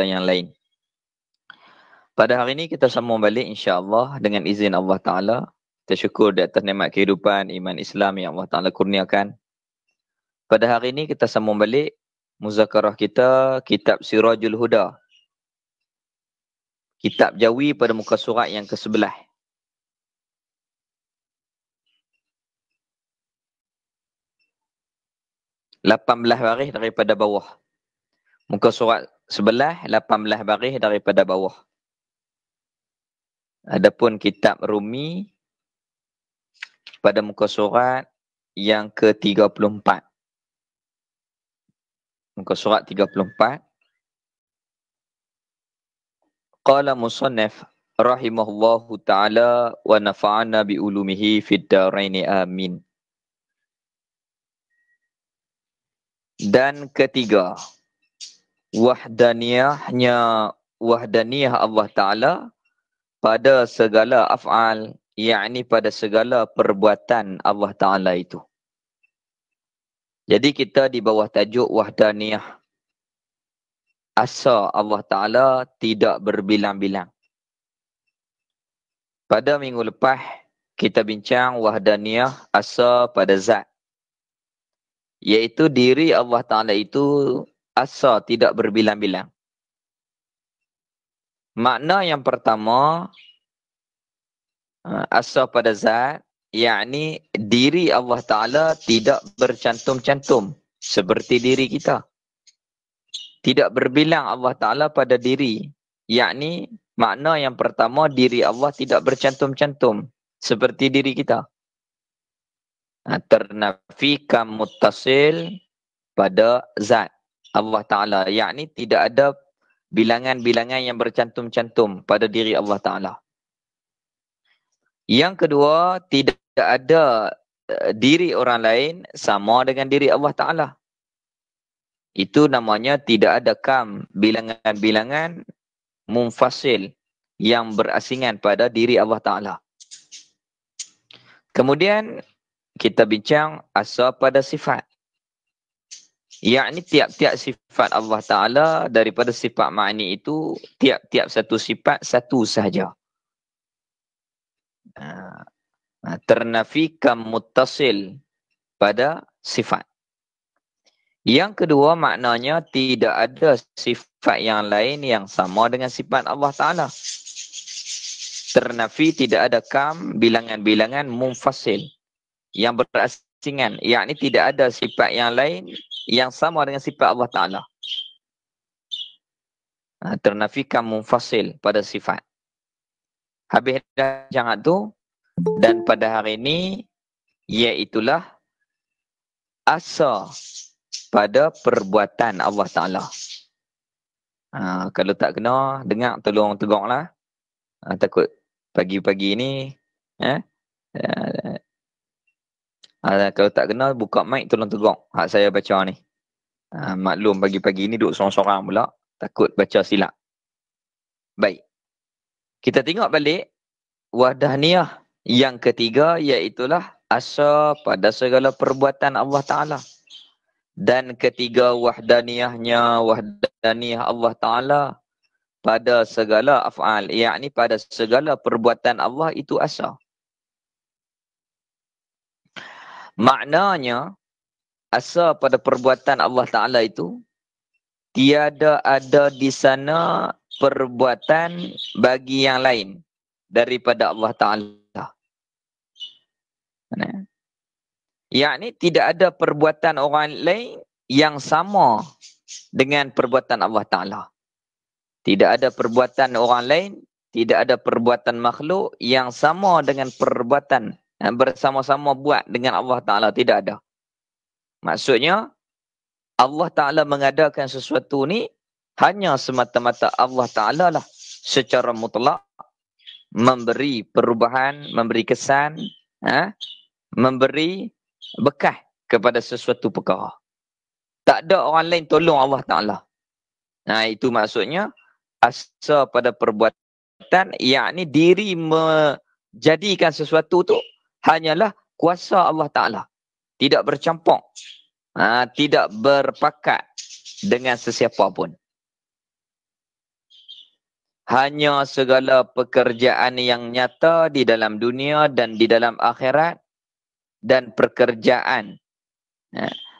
perbuatan yang lain. Pada hari ini kita sambung balik insya-Allah dengan izin Allah Ta'ala. Kita syukur di atas nikmat kehidupan, iman Islam yang Allah Ta'ala kurniakan. Pada hari ini kita sambung balik muzakarah kita, kitab Sirajul Huda. Kitab Jawi pada muka surat yang ke-11. Lapan belas baris daripada bawah. Muka surat sebelah, 18 baris daripada bawah. Adapun kitab Rumi pada muka surat yang ke-34. Muka surat 34. Qala musannaf rahimahullahu ta'ala wa nafa'ana bi ulumihi fid daraini amin. Dan ketiga, wahdaniyah Allah Ta'ala pada segala af'al, yakni pada segala perbuatan Allah Ta'ala itu. Jadi kita di bawah tajuk wahdaniyah. Asa Allah Ta'ala tidak berbilang-bilang. Pada minggu lepas, kita bincang wahdaniyah asa pada zat. Iaitu diri Allah Ta'ala itu asa tidak berbilang-bilang. Makna yang pertama, asa pada zat, yakni diri Allah Ta'ala tidak bercantum-cantum seperti diri kita. Tidak berbilang Allah Ta'ala pada diri. Yakni makna yang pertama, diri Allah tidak bercantum-cantum seperti diri kita. Ternafikan muttasil pada zat Allah Ta'ala. Yakni tidak ada bilangan-bilangan yang bercantum-cantum pada diri Allah Ta'ala. Yang kedua, tidak ada diri orang lain sama dengan diri Allah Ta'ala. Itu namanya tidak ada kam, bilangan-bilangan munfasil yang berasingan pada diri Allah Ta'ala. Kemudian kita bincang asa pada sifat. Yakni tiap-tiap sifat Allah Ta'ala daripada sifat ma'ni itu, tiap-tiap satu sifat satu sahaja. Ternafikan muttasil pada sifat. Yang kedua maknanya tidak ada sifat yang lain yang sama dengan sifat Allah Ta'ala. Ternafi tidak ada kam, bilangan-bilangan munfasil yang berasingan. Yakni tidak ada sifat yang lain yang sama dengan sifat Allah Ta'ala. Ternafikan munfasil pada sifat. Habis dah jangan tu. Dan pada hari ini, iaitulah asa pada perbuatan Allah Ta'ala. Kalau tak kena, dengar tolong tegaklah. Takut pagi-pagi ni, kalau tak kena, buka mic tolong tegak. Hak saya baca ni. Maklum pagi-pagi ni duduk sorang-sorang pula. Takut baca silap. Baik. Kita tengok balik. Wahdaniyah yang ketiga, iaitulah asa pada segala perbuatan Allah Ta'ala. Dan ketiga wahdaniyah Allah Ta'ala pada segala af'al. Yakni pada segala perbuatan Allah itu asa. Maknanya, asa pada perbuatan Allah Ta'ala itu, tiada ada di sana perbuatan bagi yang lain daripada Allah Ta'ala. Yakni tidak ada perbuatan orang lain yang sama dengan perbuatan Allah Ta'ala. Tidak ada perbuatan orang lain, tidak ada perbuatan makhluk yang sama dengan perbuatan bersama-sama buat dengan Allah Ta'ala. Tidak ada. Maksudnya, Allah Ta'ala mengadakan sesuatu ni hanya semata-mata Allah Ta'ala lah secara mutlak memberi perubahan, memberi kesan, memberi bekas kepada sesuatu perkara. Tak ada orang lain tolong Allah Ta'ala. Itu maksudnya asa pada perbuatan, yakni diri menjadikan sesuatu tu hanyalah kuasa Allah Ta'ala. Tidak bercampur. Tidak berpakat dengan sesiapa pun. hanya segala pekerjaan yang nyata di dalam dunia dan di dalam akhirat dan pekerjaan.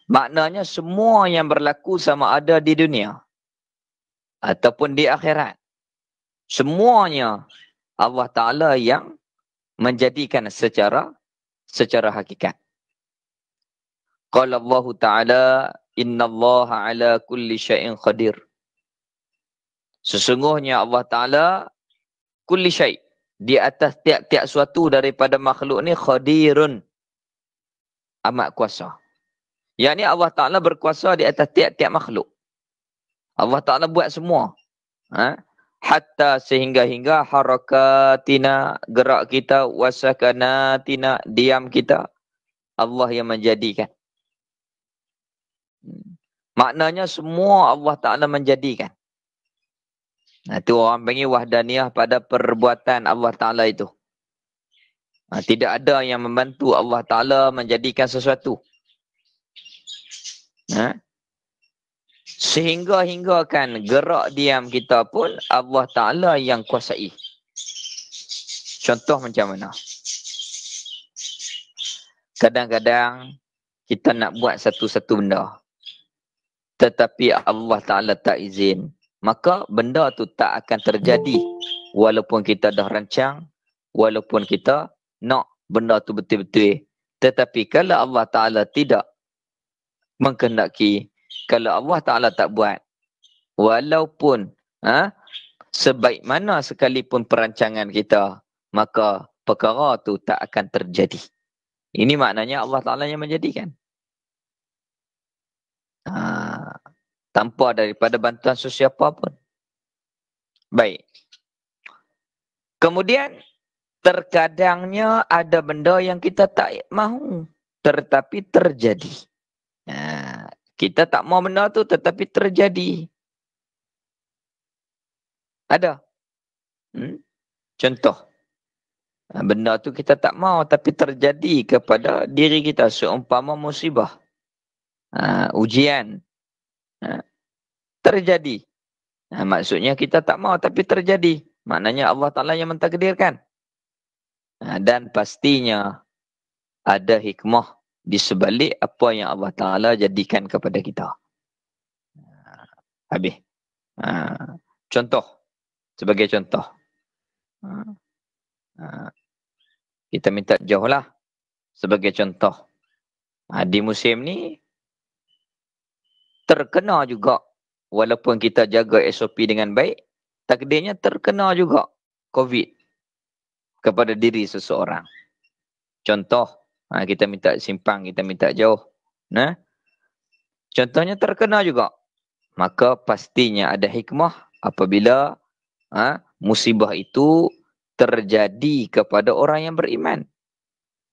Maknanya semua yang berlaku sama ada di dunia ataupun di akhirat. Semuanya Allah Ta'ala yang menjadikan secara hakikat. Qala Allah Ta'ala, Inna Allah ala kulli syai'in qadir. Sesungguhnya Allah Ta'ala kulli syai', di atas tiap-tiap suatu daripada makhluk ni qadirun, amat kuasa. Yang ni Allah Ta'ala berkuasa di atas tiap-tiap makhluk. Allah Ta'ala buat semua. Hatta sehingga-hingga harakatina, gerak kita, wasakanatina, diam kita, Allah yang menjadikan. Maknanya semua Allah Ta'ala menjadikan. Itu orang panggil wahdaniyah pada perbuatan Allah Ta'ala itu. Tidak ada yang membantu Allah Ta'ala menjadikan sesuatu. Sehingga kan gerak diam kita pun Allah Ta'ala yang kuasai. Contoh macam mana? Kadang-kadang kita nak buat satu-satu benda, tetapi Allah Ta'ala tak izin. Maka benda tu tak akan terjadi. Walaupun kita dah rancang, walaupun kita nak benda tu betul-betul. Tetapi kalau Allah Ta'ala tidak mengkehendaki, kalau Allah Ta'ala tak buat, walaupun sebaik mana sekalipun perancangan kita, maka perkara tu tak akan terjadi. Ini maknanya Allah Ta'ala yang menjadikan. Tanpa daripada bantuan sesiapa pun. Baik. Kemudian, terkadangnya ada benda yang kita tak mahu, tetapi terjadi. Kita tak mahu benda tu, tetapi terjadi. Ada. Contoh. Benda tu kita tak mahu, tapi terjadi kepada diri kita. Seumpama musibah. Ujian. Terjadi. Maksudnya kita tak mahu, tapi terjadi. Maknanya Allah Ta'ala yang mentakdirkan. Dan pastinya ada hikmah di sebalik apa yang Allah Ta'ala jadikan kepada kita. Habis. Contoh. Sebagai contoh. Kita minta jauh lah. Sebagai contoh. Di musim ni, terkena juga. Walaupun kita jaga SOP dengan baik, takdirnya terkena juga COVID kepada diri seseorang. Contoh, kita minta simpang, kita minta jauh. Contohnya terkena juga. Maka pastinya ada hikmah apabila musibah itu terjadi kepada orang yang beriman.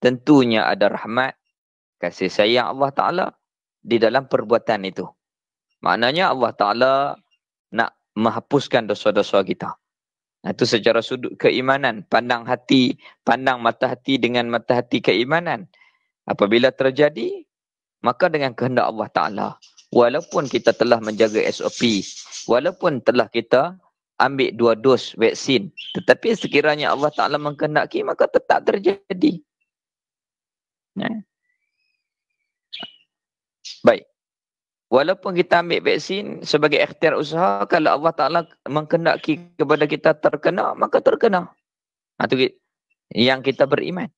Tentunya ada rahmat, kasih sayang Allah Ta'ala di dalam perbuatan itu. Maknanya Allah Ta'ala nak menghapuskan dosa-dosa kita. Itu secara sudut keimanan. Pandang mata hati dengan mata hati keimanan. Apabila terjadi, maka dengan kehendak Allah Ta'ala. Walaupun kita telah menjaga SOP, walaupun telah kita ambil 2 dos vaksin, tetapi sekiranya Allah Ta'ala mengkehendaki, maka tetap terjadi. Baik. Walaupun kita ambil vaksin sebagai ikhtiar usaha, kalau Allah Ta'ala mengkehendaki kepada kita terkena, maka terkena. Itu yang kita beriman.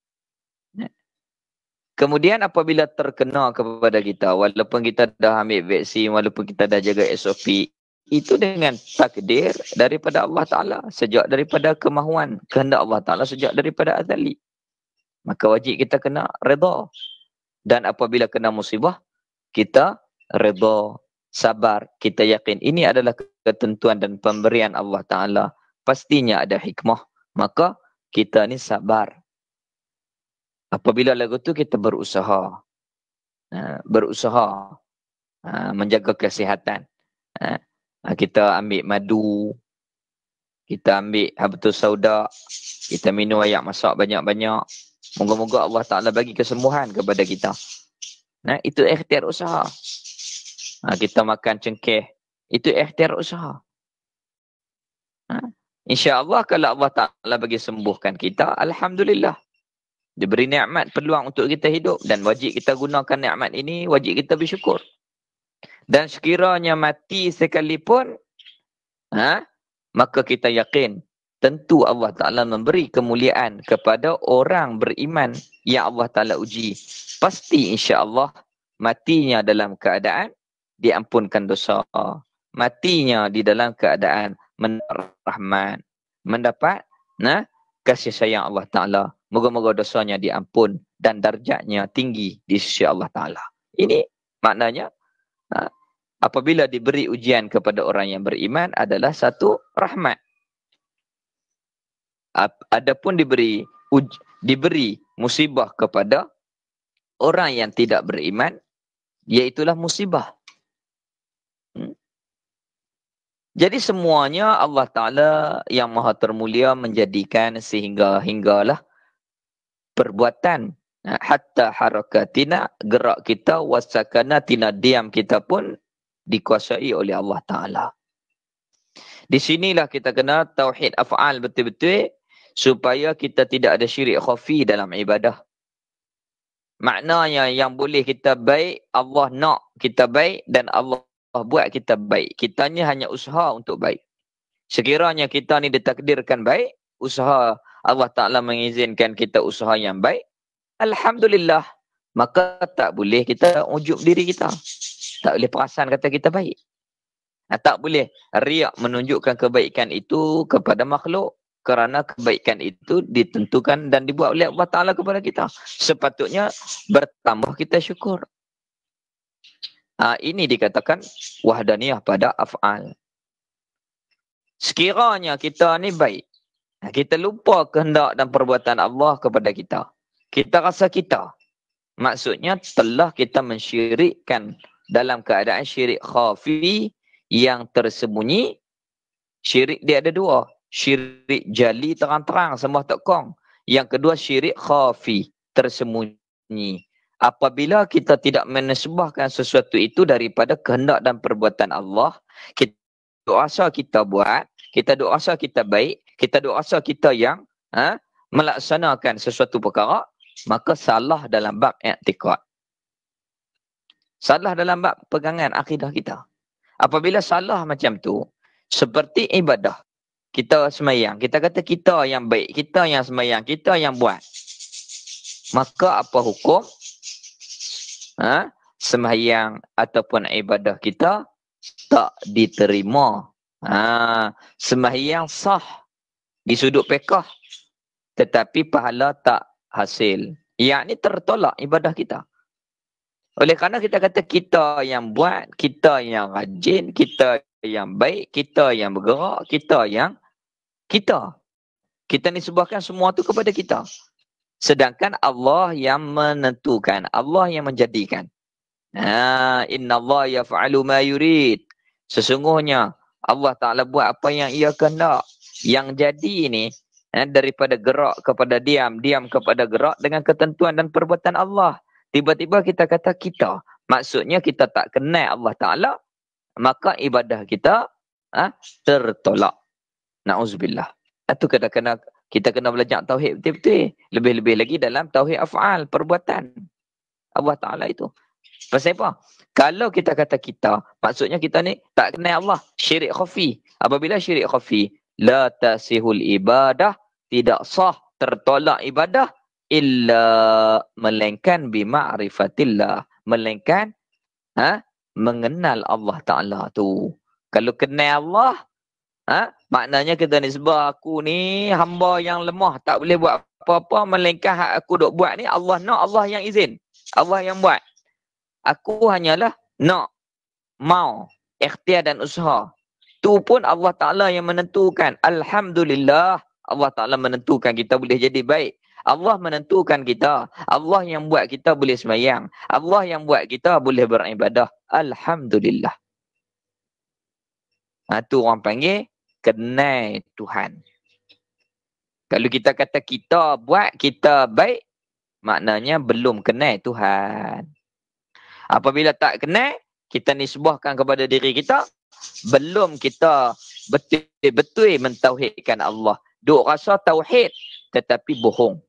Kemudian apabila terkena kepada kita, walaupun kita dah ambil vaksin, walaupun kita dah jaga SOP, itu dengan takdir daripada Allah Ta'ala. Sejak daripada kemahuan, kehendak Allah Ta'ala sejak daripada azali. Maka wajib kita kena redha. Dan apabila kena musibah, kita redha, sabar, kita yakin ini adalah ketentuan dan pemberian Allah Ta'ala. Pastinya ada hikmah. Maka kita ni sabar. Apabila lagu tu kita berusaha. Menjaga kesihatan. Kita ambil madu. Kita ambil habatus sauda. Kita minum air masak banyak-banyak. Moga-moga Allah Ta'ala bagi kesembuhan kepada kita. Itu ikhtiar usaha. Kita makan cengkeh. Itu ikhtiar usaha. InsyaAllah kalau Allah Ta'ala bagi sembuhkan kita, Alhamdulillah. Diberi nikmat peluang untuk kita hidup dan wajib kita gunakan nikmat ini, wajib kita bersyukur. Dan sekiranya mati sekalipun, maka kita yakin tentu Allah Ta'ala memberi kemuliaan kepada orang beriman yang Allah Ta'ala uji. Pasti insya-Allah matinya dalam keadaan diampunkan dosa. Matinya di dalam keadaan mendapat rahmat, mendapat kasih sayang Allah Ta'ala. Moga-moga dosanya diampun dan darjatnya tinggi di sisi Allah Ta'ala. Ini maknanya apabila diberi ujian kepada orang yang beriman adalah satu rahmat. Adapun diberi musibah kepada orang yang tidak beriman, iaitulah musibah. Jadi semuanya Allah Ta'ala yang maha termulia menjadikan hinggalah perbuatan hatta harakatina, gerak kita, wasakanatina, diam kita pun dikuasai oleh Allah Ta'ala. Di sinilah kita kena tauhid af'al betul-betul supaya kita tidak ada syirik khafi dalam ibadah. Maknanya yang boleh kita baik, Allah nak kita baik dan Allah buat kita baik. Kitanya hanya usaha untuk baik. Sekiranya kita ni ditakdirkan baik, usaha Allah Ta'ala mengizinkan kita usaha yang baik, Alhamdulillah. Maka tak boleh kita ujub diri kita. Tak boleh perasan kata kita baik. Tak boleh riak menunjukkan kebaikan itu kepada makhluk. Kerana kebaikan itu ditentukan dan dibuat oleh Allah Ta'ala kepada kita. Sepatutnya bertambah kita syukur. Ini dikatakan wahdaniyah pada af'al. Sekiranya kita ni baik, kita lupa kehendak dan perbuatan Allah kepada kita. Kita rasa kita. Maksudnya telah kita mensyirikkan dalam keadaan syirik khafi yang tersembunyi. Syirik dia ada dua. Syirik jali terang-terang sembah tekong. Yang kedua syirik khafi tersembunyi. Apabila kita tidak menisbahkan sesuatu itu daripada kehendak dan perbuatan Allah, kita doa kita buat, kita doa kita baik, kita doa kita yang melaksanakan sesuatu perkara, maka salah dalam bab i'tiqad. Salah dalam bab pegangan akidah kita. Apabila salah macam tu, seperti ibadah. Kita semayang, kita kata kita yang baik, kita yang semayang, kita yang buat. Maka apa hukum? Semayang ataupun ibadah kita tak diterima. Semayang sah di sudut fiqh, tetapi pahala tak hasil. Yang ni tertolak ibadah kita. Oleh kerana kita kata kita yang buat, kita yang rajin, kita yang baik, kita yang bergerak, kita nisbahkan semua tu kepada kita. Sedangkan Allah yang menentukan, Allah yang menjadikan. Inna Allah yaf'alu ma yurid. Sesungguhnya Allah Ta'ala buat apa yang ia kehendak. Yang jadi ini daripada gerak kepada diam, diam kepada gerak dengan ketentuan dan perbuatan Allah. Tiba-tiba kita kata kita. Maksudnya kita tak kenal Allah Ta'ala, maka ibadah kita tertolak. Na'udzubillah. Itu kita kena belajar tauhid betul-betul. Lebih-lebih lagi dalam tauhid af'al, perbuatan Allah Ta'ala itu. Pasal apa? Kalau kita kata kita, maksudnya kita ni tak kenal Allah. Syirik khafi. Apabila syirik khafi, la tasihul ibadah, tidak sah, tertolak ibadah, illa melainkan bima'rifatillah. Melainkan mengenal Allah Ta'ala tu. Kalau kenal Allah, maknanya kita ni sebab aku ni hamba yang lemah, tak boleh buat apa-apa, melainkan hak aku duk buat ni Allah nak, Allah yang izin, Allah yang buat. Aku hanyalah nak, mau, ikhtiar dan usaha. Tu pun Allah Ta'ala yang menentukan. Alhamdulillah, Allah Ta'ala menentukan kita boleh jadi baik. Allah menentukan kita. Allah yang buat kita boleh semayang. Allah yang buat kita boleh beribadah. Alhamdulillah. Tu orang panggil kenal Tuhan. Kalau kita kata kita buat, kita baik, maknanya belum kenal Tuhan. Apabila tak kenal, kita nisbahkan kepada diri kita, belum kita betul-betul mentauhidkan Allah. Duk rasa tauhid tetapi bohong.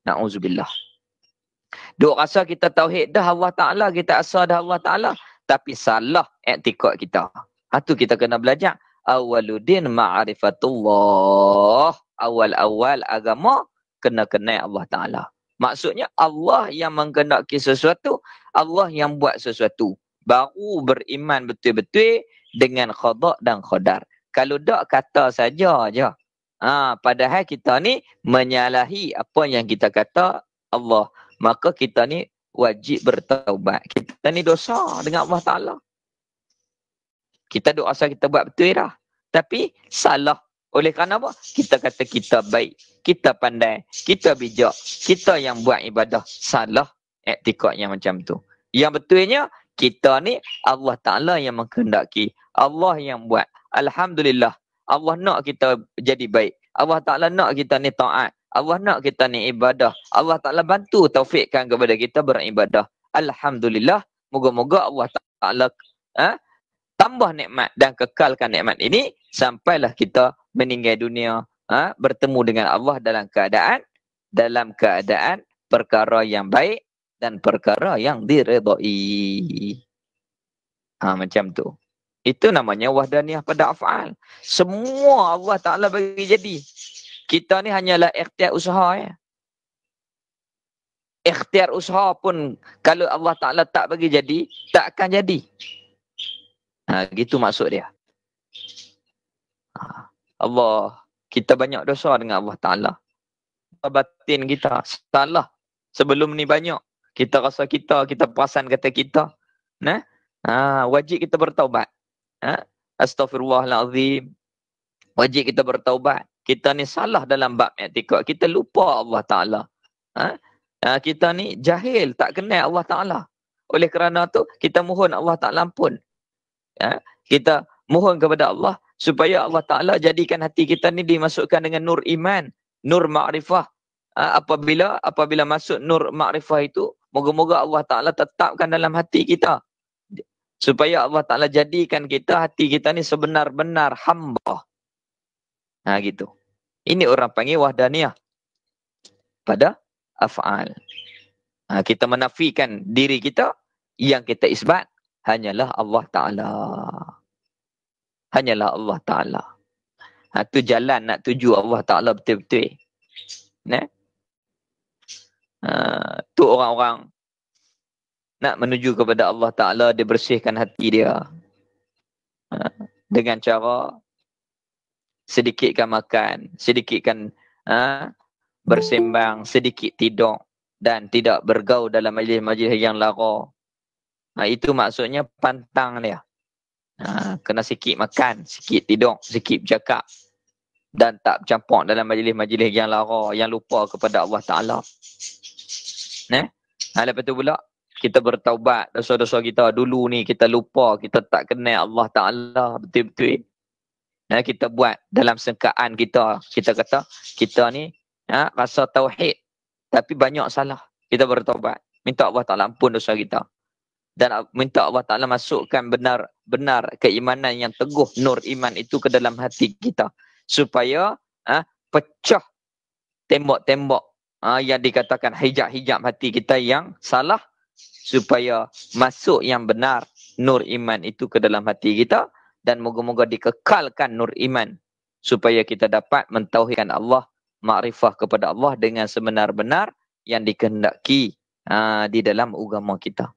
Na'udzubillah. Duk rasa kita tauhid dah Allah Ta'ala, kita asa dah Allah Ta'ala, tapi salah i'tikad kita. Tu kita kena belajar. Awwaluddin ma'rifatullah. Awal-awal agama kena kenal Allah Ta'ala. Maksudnya Allah yang menghendaki sesuatu, Allah yang buat sesuatu. Baru beriman betul-betul dengan qada dan qadar. Kalau tak kata saja je. Padahal kita ni menyalahi apa yang kita kata Allah. Maka kita ni wajib bertaubat. Kita ni dosa dengan Allah Ta'ala. Kita duk rasa kita buat betul dah. Tapi salah. Oleh kerana apa? Kita kata kita baik. Kita pandai. Kita bijak. Kita yang buat ibadah. Salah i'tikad yang macam tu. Yang betulnya, kita ni Allah Ta'ala yang menghendaki. Allah yang buat. Alhamdulillah. Allah nak kita jadi baik. Allah Ta'ala nak kita ni taat. Allah nak kita ni ibadah. Allah Ta'ala bantu taufikkan kepada kita beribadah. Alhamdulillah. Moga-moga Allah Ta'ala tambah nikmat dan kekalkan nikmat ini sampailah kita meninggal dunia bertemu dengan Allah dalam keadaan perkara yang baik dan perkara yang diredai. Macam tu. Itu namanya wahdaniyah pada af'al. Semua Allah Ta'ala bagi jadi. Kita ni hanyalah ikhtiar usaha ya. Ikhtiar usaha pun kalau Allah Ta'ala tak bagi jadi, tak akan jadi. Gitu maksud dia. Allah, kita banyak dosa dengan Allah Ta'ala. Batin kita salah. Sebelum ni banyak. Kita rasa kita perasan kata kita. Wajib kita bertaubat. Astaghfirullahalazim. Wajib kita bertaubat. Kita ni salah dalam bab i'tikad. Kita lupa Allah Ta'ala. Kita ni jahil, tak kenal Allah Ta'ala. Oleh kerana tu, kita mohon Allah Ta'ala ampun. Kita mohon kepada Allah supaya Allah Ta'ala jadikan hati kita ni dimasukkan dengan nur iman, nur ma'rifah. Apabila masuk nur ma'rifah itu, moga-moga Allah Ta'ala tetapkan dalam hati kita. Supaya Allah Ta'ala jadikan kita, hati kita ni sebenar-benar hamba. Gitu. Ini orang panggil wahdaniyah pada af'al. Kita menafikan diri kita, yang kita isbat hanyalah Allah Ta'ala. Hanyalah Allah Ta'ala. Itu jalan nak tuju Allah Ta'ala betul-betul. Tu orang-orang nak menuju kepada Allah Ta'ala, dia bersihkan hati dia. Dengan cara sedikitkan makan, sedikitkan bersembang, sedikit tidur dan tidak bergaul dalam majlis-majlis yang lara. Itu maksudnya pantang dia. Kena sikit makan, sikit tidur, sikit bercakap. Dan tak bercampur dalam majlis-majlis yang lara, yang lupa kepada Allah Ta'ala. Lepas tu pula, kita bertaubat dosa-dosa kita. Dulu ni kita lupa, kita tak kenal Allah Ta'ala betul-betul. Kita buat dalam sengkaan kita. Kita kata, kita ni rasa tauhid. Tapi banyak salah. Kita bertaubat. Minta Allah Ta'ala ampun dosa kita. Dan minta Allah Ta'ala masukkan benar-benar keimanan yang teguh, nur iman itu ke dalam hati kita. Supaya pecah tembok-tembok yang dikatakan hijab-hijab hati kita yang salah. Supaya masuk yang benar, nur iman itu ke dalam hati kita. Dan moga-moga dikekalkan nur iman. Supaya kita dapat mentauhidkan Allah, ma'rifah kepada Allah dengan sebenar-benar yang dikehendaki di dalam agama kita.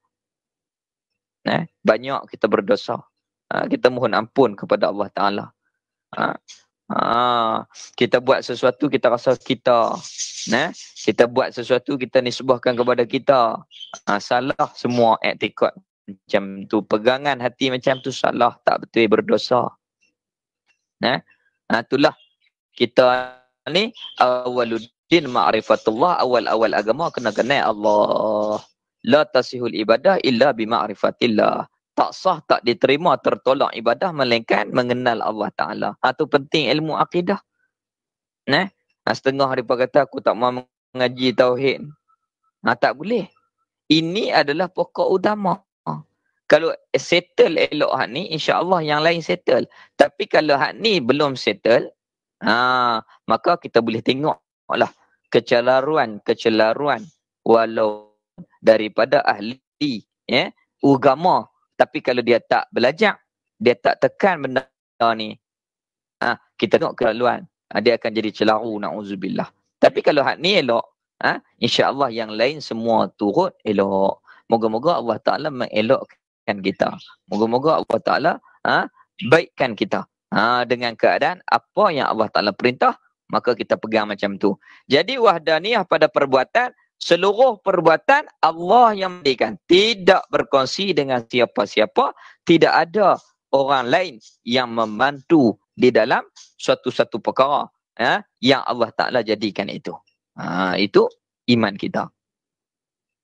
Banyak kita berdosa. Kita mohon ampun kepada Allah Ta'ala. Kita buat sesuatu, kita rasa kita. Kita buat sesuatu, kita nisbahkan kepada kita. Salah semua i'tikad macam tu. Pegangan hati macam tu salah, tak betul, berdosa. Itulah kita ni awaluddin ma'rifatullah. Awal-awal agama kena kenal Allah. La tasihul ibadah illa bima'rifatillah. Tak sah, tak diterima, tertolak ibadah melainkan mengenal Allah Ta'ala. Itu penting ilmu akidah. Setengah mereka kata aku tak mahu mengaji tauhid. Tak boleh. Ini adalah pokok utama. Kalau settle elok hak ni, insya-Allah yang lain settle. Tapi kalau hak ni belum settle, maka kita boleh tengoklah kecelaruan walau daripada ahli agama. Tapi kalau dia tak belajar, dia tak tekan benda ni, kita tengok kelaluan, dia akan jadi celaru, na'udzubillah. Tapi kalau hak ni elok, insya-Allah yang lain semua turut elok. Moga-moga Allah Ta'ala mengelokkan kita. Moga-moga Allah Ta'ala baikkan kita. Dengan keadaan apa yang Allah Ta'ala perintah, maka kita pegang macam tu. Jadi wahdaniyah pada perbuatan, seluruh perbuatan Allah yang menjadikan. Tidak berkongsi dengan siapa-siapa. Tidak ada orang lain yang membantu di dalam suatu-satu perkara yang Allah Ta'ala jadikan itu. Itu iman kita.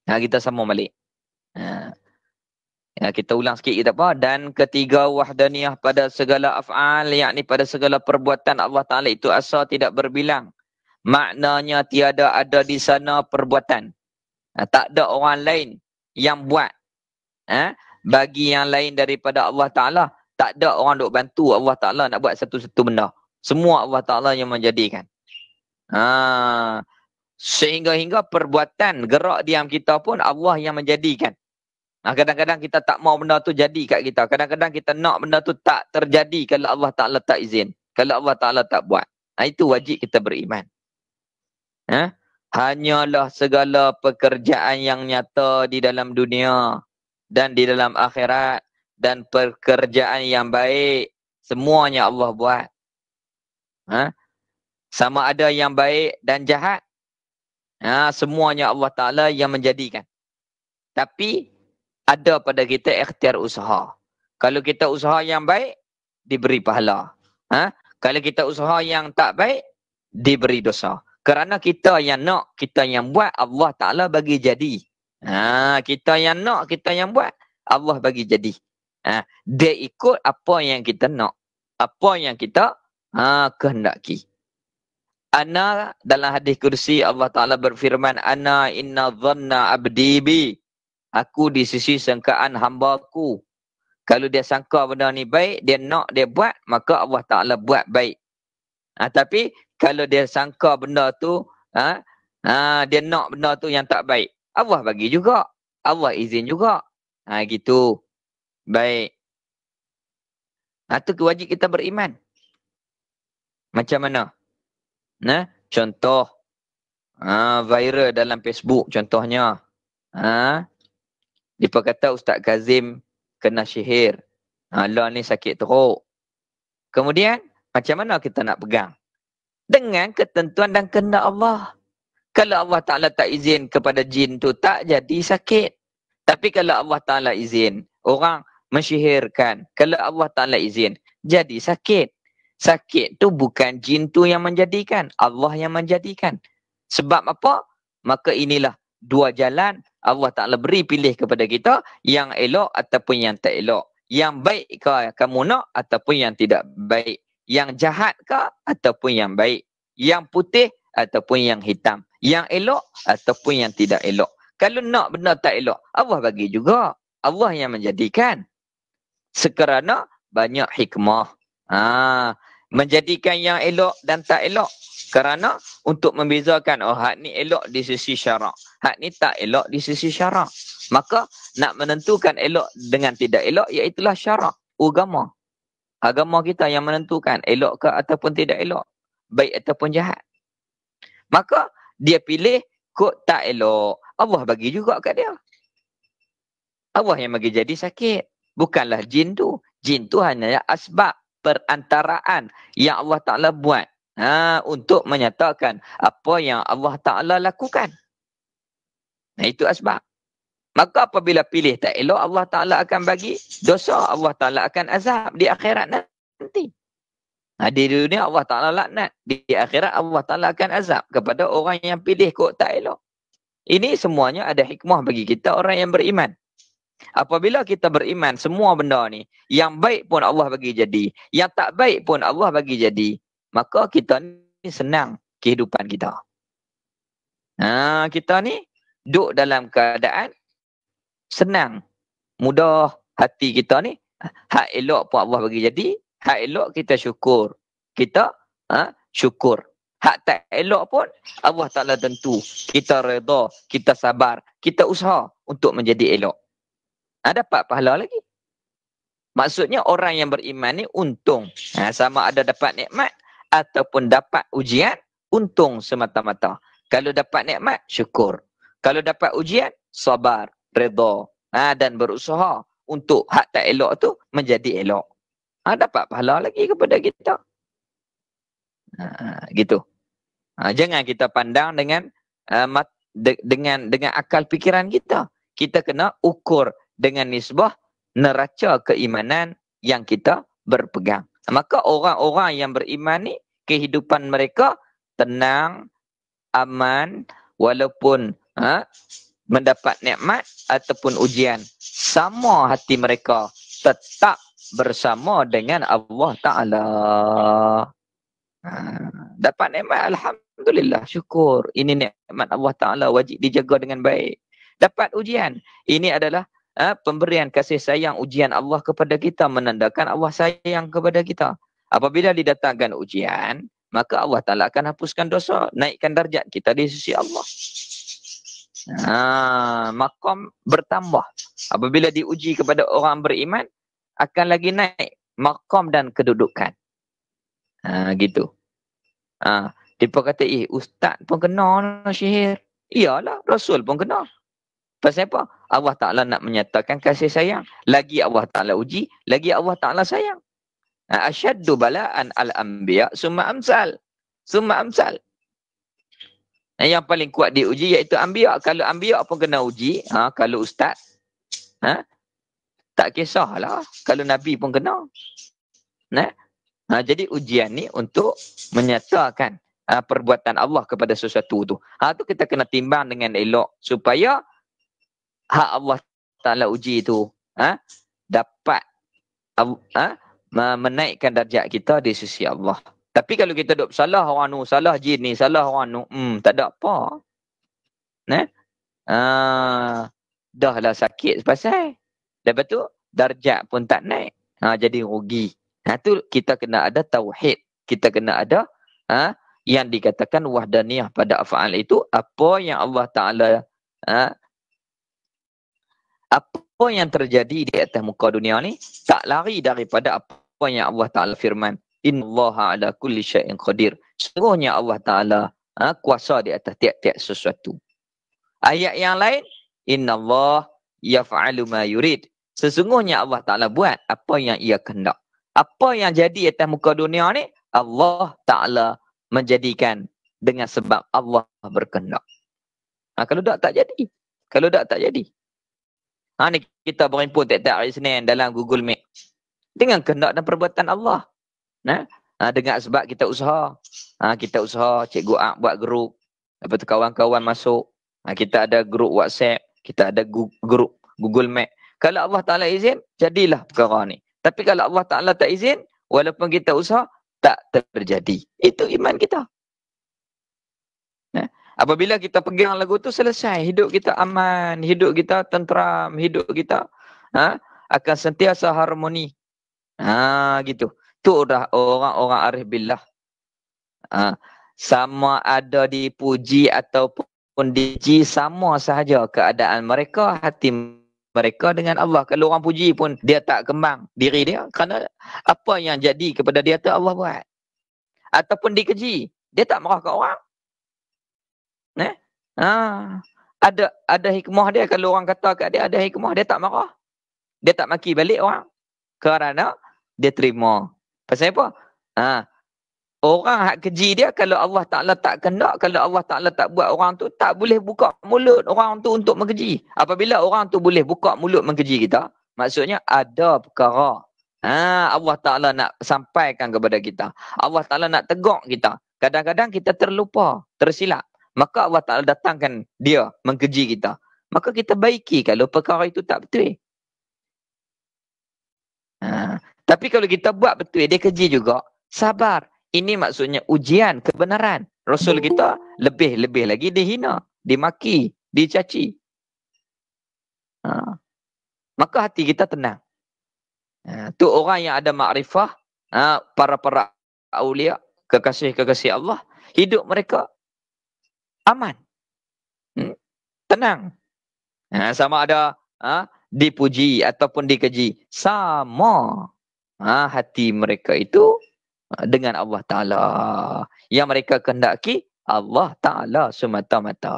Kita sambung balik. Kita ulang sikit, kita apa? Dan ketiga, wahdaniyah pada segala af'al, yakni pada segala perbuatan Allah Ta'ala itu asal tidak berbilang. Maknanya tiada ada di sana perbuatan. Tak ada orang lain yang buat. Bagi yang lain daripada Allah Ta'ala, tak ada orang duk bantu Allah Ta'ala nak buat satu-satu benda. Semua Allah Ta'ala yang menjadikan. Sehingga perbuatan gerak diam kita pun Allah yang menjadikan. Kadang-kadang kita tak mau benda tu jadi kat kita. Kadang-kadang kita nak benda tu tak terjadi kalau Allah Ta'ala tak izin. Kalau Allah Ta'ala tak buat. Itu wajib kita beriman. Hanyalah segala pekerjaan yang nyata di dalam dunia dan di dalam akhirat dan pekerjaan yang baik, semuanya Allah buat. Sama ada yang baik dan jahat, semuanya Allah Ta'ala yang menjadikan. Tapi ada pada kita ikhtiar usaha. Kalau kita usaha yang baik, diberi pahala. Kalau kita usaha yang tak baik, diberi dosa. Kerana kita yang nak, kita yang buat, Allah Ta'ala bagi jadi. Kita yang nak, kita yang buat, Allah bagi jadi. Dia ikut apa yang kita nak, apa yang kita kehendaki. Ana dalam hadis kursi Allah Ta'ala berfirman, Ana inna dhanna abdi bi. Aku di sisi sangkaan hamba-Ku. Kalau dia sangka benda ni baik, dia nak, dia buat, maka Allah Ta'ala buat baik. Tapi kalau dia sangka benda tu, dia nak benda tu yang tak baik, Allah bagi juga. Allah izin juga. Gitu. Baik. Itu wajib kita beriman. Macam mana? Contoh. Viral dalam Facebook contohnya. Dia kata Ustaz Kazim kena sihir. Allah ni sakit teruk. Kemudian, macam mana kita nak pegang? Dengan ketentuan dan kehendak Allah. Kalau Allah Ta'ala tak izin kepada jin tu, tak jadi sakit. Tapi kalau Allah Ta'ala izin, orang mensyihirkan. Kalau Allah Ta'ala izin, jadi sakit. Sakit tu bukan jin tu yang menjadikan. Allah yang menjadikan. Sebab apa? Maka inilah dua jalan Allah Ta'ala beri pilih kepada kita, yang elok ataupun yang tak elok. Yang baik ke kamu nak ataupun yang tidak baik. Yang jahat ke ataupun yang baik. Yang putih ataupun yang hitam. Yang elok ataupun yang tidak elok. Kalau nak benda tak elok, Allah bagi juga. Allah yang menjadikan. Sekerana banyak hikmah. Menjadikan yang elok dan tak elok. Kerana untuk membezakan, hak ni elok di sisi syarak, hak ni tak elok di sisi syarak. Maka nak menentukan elok dengan tidak elok, iaitulah syarak, agama. Agama kita yang menentukan elok ke ataupun tidak elok, baik ataupun jahat. Maka dia pilih kok tak elok, Allah bagi juga kat dia. Allah yang bagi jadi sakit. Bukanlah jin tu. Jin tu hanya asbab perantaraan yang Allah Ta'ala buat untuk menyatakan apa yang Allah Ta'ala lakukan. Itu asbab. Maka apabila pilih tak elok, Allah Ta'ala akan bagi dosa. Allah Ta'ala akan azab di akhirat nanti. Di dunia Allah Ta'ala laknat. Di akhirat Allah Ta'ala akan azab kepada orang yang pilih kok tak elok. Ini semuanya ada hikmah bagi kita orang yang beriman. Apabila kita beriman semua benda ni, yang baik pun Allah bagi jadi, yang tak baik pun Allah bagi jadi, maka kita ni senang kehidupan kita. Kita ni duduk dalam keadaan senang, mudah, hati kita ni, hak elok pun Allah bagi jadi, hak elok kita syukur. Kita syukur. Hak tak elok pun Allah Ta'ala tentu. Kita redha, kita sabar, kita usaha untuk menjadi elok. Dapat pahala lagi. Maksudnya orang yang beriman ni untung. Sama ada dapat nikmat ataupun dapat ujian, untung semata-mata. Kalau dapat nikmat, syukur. Kalau dapat ujian, sabar, redha, dan berusaha untuk hak tak elok tu menjadi elok. Dapat pahala lagi kepada kita. Gitu. Jangan kita pandang dengan dengan akal fikiran kita. Kita kena ukur dengan nisbah neraca keimanan yang kita berpegang. Maka orang-orang yang beriman ni, kehidupan mereka tenang, aman, walaupun mendapat nikmat ataupun ujian. Sama hati mereka tetap bersama dengan Allah Ta'ala. Dapat nikmat, alhamdulillah, syukur. Ini nikmat Allah Ta'ala, wajib dijaga dengan baik. Dapat ujian, ini adalah pemberian kasih sayang, ujian Allah kepada kita, menandakan Allah sayang kepada kita. Apabila didatangkan ujian, maka Allah Ta'ala akan hapuskan dosa, naikkan darjat kita di sisi Allah. Maqam bertambah. Apabila diuji kepada orang beriman, akan lagi naik maqam dan kedudukan. Gitu. Dia kata, ustaz pun kena syihir. Iyalah, Rasul pun kena. Pasal apa? Allah Ta'ala nak menyatakan kasih sayang. Lagi Allah Ta'ala uji, lagi Allah Ta'ala sayang. Asyaddu bala'an al-anbiya summa amsal. Summa amsal. Yang paling kuat diuji iaitu anbiya. Kalau anbiya pun kena uji, kalau ustaz, tak kisahlah. Kalau Nabi pun kena. Jadi ujian ni untuk menyatakan perbuatan Allah kepada sesuatu tu. Tu kita kena timbang dengan elok supaya hak Allah Ta'ala uji tu dapat menaikkan darjat kita di sisi Allah. Tapi kalau kita duk salah orang nu, salah jin ni, salah orang nu, tak ada apa. Dah lah sakit pasal. Lepas tu darjat pun tak naik. Jadi rugi. Tu kita kena ada tauhid. Kita kena ada yang dikatakan wahdaniyah pada af'al itu. Apa yang Allah Ta'ala apa yang terjadi di atas muka dunia ni tak lari daripada apa yang Allah Ta'ala firman. Innallaha ala kulli syai'in qadir. Sesungguhnya Allah Ta'ala kuasa di atas tiap-tiap sesuatu. Ayat yang lain, innallah yaf'alu ma yurid. Sesungguhnya Allah Ta'ala buat apa yang ia kehendak. Apa yang jadi atas muka dunia ni, Allah Ta'ala menjadikan dengan sebab Allah berkehendak. Kalau tak jadi. Kalau tak jadi. Ni kita berhimpun tiap-tiap hari Senin dalam Google Meet. Dengan kehendak dan perbuatan Allah. Dengan sebab kita usaha. Kita usaha, cikgu buat grup. Lepas tu kawan-kawan masuk. Kita ada grup WhatsApp. Kita ada grup Google Meet. Kalau Allah Ta'ala izin, jadilah perkara ni. Tapi kalau Allah Ta'ala tak izin, walaupun kita usaha, tak terjadi. Itu iman kita. Apabila kita pegang lagu tu, selesai. Hidup kita aman, hidup kita tenteram, hidup kita akan sentiasa harmoni. Gitu. Tu dah orang-orang arif billah. Sama ada dipuji ataupun dipuji, sama sahaja keadaan mereka, hati mereka dengan Allah. Kalau orang puji pun dia tak kembang diri dia, kerana apa yang jadi kepada dia tu Allah buat. Ataupun dikeji, dia tak marah ke orang. Ada hikmah dia. Kalau orang kata kat dia ada hikmah, dia tak marah. Dia tak maki balik orang. Kerana dia terima. Pasal apa? Orang hak keji dia, kalau Allah Ta'ala tak kendak, kalau Allah Ta'ala tak buat orang tu, tak boleh buka mulut orang tu untuk mengkeji. Apabila orang tu boleh buka mulut mengkeji kita, maksudnya ada perkara. Allah Ta'ala nak sampaikan kepada kita. Allah Ta'ala nak tegur kita. Kadang-kadang kita terlupa, tersilap. Maka Allah Ta'ala datangkan dia mengkeji kita. Maka kita baiki kalau perkara itu tak betul. Tapi kalau kita buat betul, dia keji juga. Sabar. Ini maksudnya ujian kebenaran. Rasul kita lebih-lebih lagi dihina, dimaki, dicaci. Maka hati kita tenang. Tu orang yang ada makrifah, para aulia, kekasih-kekasih Allah, hidup mereka aman, tenang. Sama ada dipuji ataupun dikeji, sama hati mereka itu dengan Allah Ta'ala. Yang mereka kehendaki Allah Ta'ala semata-mata.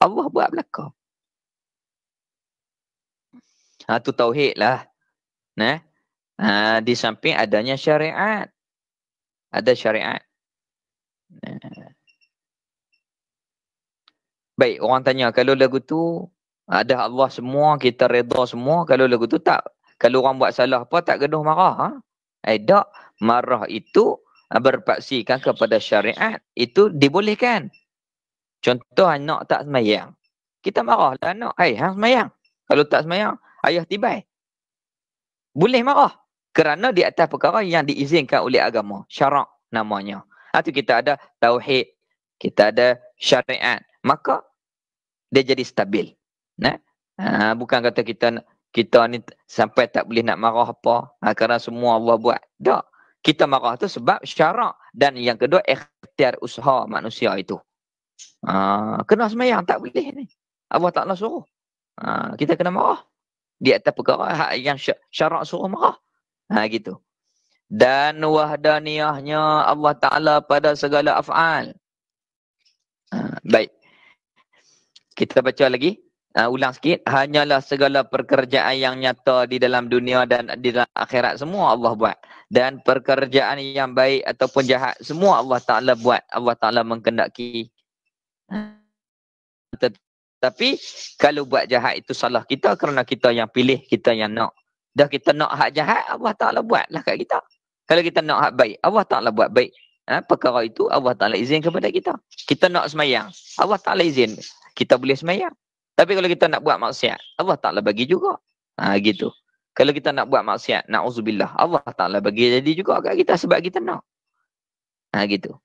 Allah buat belakang. Tu tauhid lah. Di samping adanya syariat. Ada syariat. Baik, orang tanya, kalau lagu tu ada Allah semua, kita redha semua, kalau lagu tu tak, kalau orang buat salah apa, tak gaduh marah. Tak, marah itu berpaksikan kepada syariat, itu dibolehkan. Contoh, anak tak semayang. Kita marah lah anak, hang semayang. Kalau tak semayang, ayah tibai. Boleh marah. Kerana di atas perkara yang diizinkan oleh agama. Syarak namanya. Itu kita ada tauhid. Kita ada syariat. Maka dia jadi stabil. Bukan kata kita ni sampai tak boleh nak marah apa. Kerana semua Allah buat. Tak. Kita marah tu sebab syarak. Dan yang kedua, ikhtiar usaha manusia itu. Kena semayang, tak boleh ni. Allah Ta'ala suruh. Kita kena marah. Di atas perkara yang syarak suruh marah. Gitu. Dan wahdaniyahnya Allah Ta'ala pada segala af'al. Baik. Kita baca lagi. Ulang sikit. Hanyalah segala pekerjaan yang nyata di dalam dunia dan di dalam akhirat. Semua Allah buat. Dan pekerjaan yang baik ataupun jahat. Semua Allah Ta'ala buat. Allah Ta'ala mengkendaki. Tetapi kalau buat jahat itu salah kita kerana kita yang pilih, kita yang nak. Dah kita nak hak jahat, Allah Ta'ala buatlah kat kita. Kalau kita nak hak baik, Allah Ta'ala buat baik. Perkara itu Allah Ta'ala izin kepada kita. Kita nak semayang, Allah Ta'ala izin. Kita boleh semayang. Tapi kalau kita nak buat maksiat, Allah Ta'ala bagi juga. Gitu. Kalau kita nak buat maksiat, na'udzubillah, Allah Ta'ala bagi jadi juga kat kita sebab kita nak. Gitu.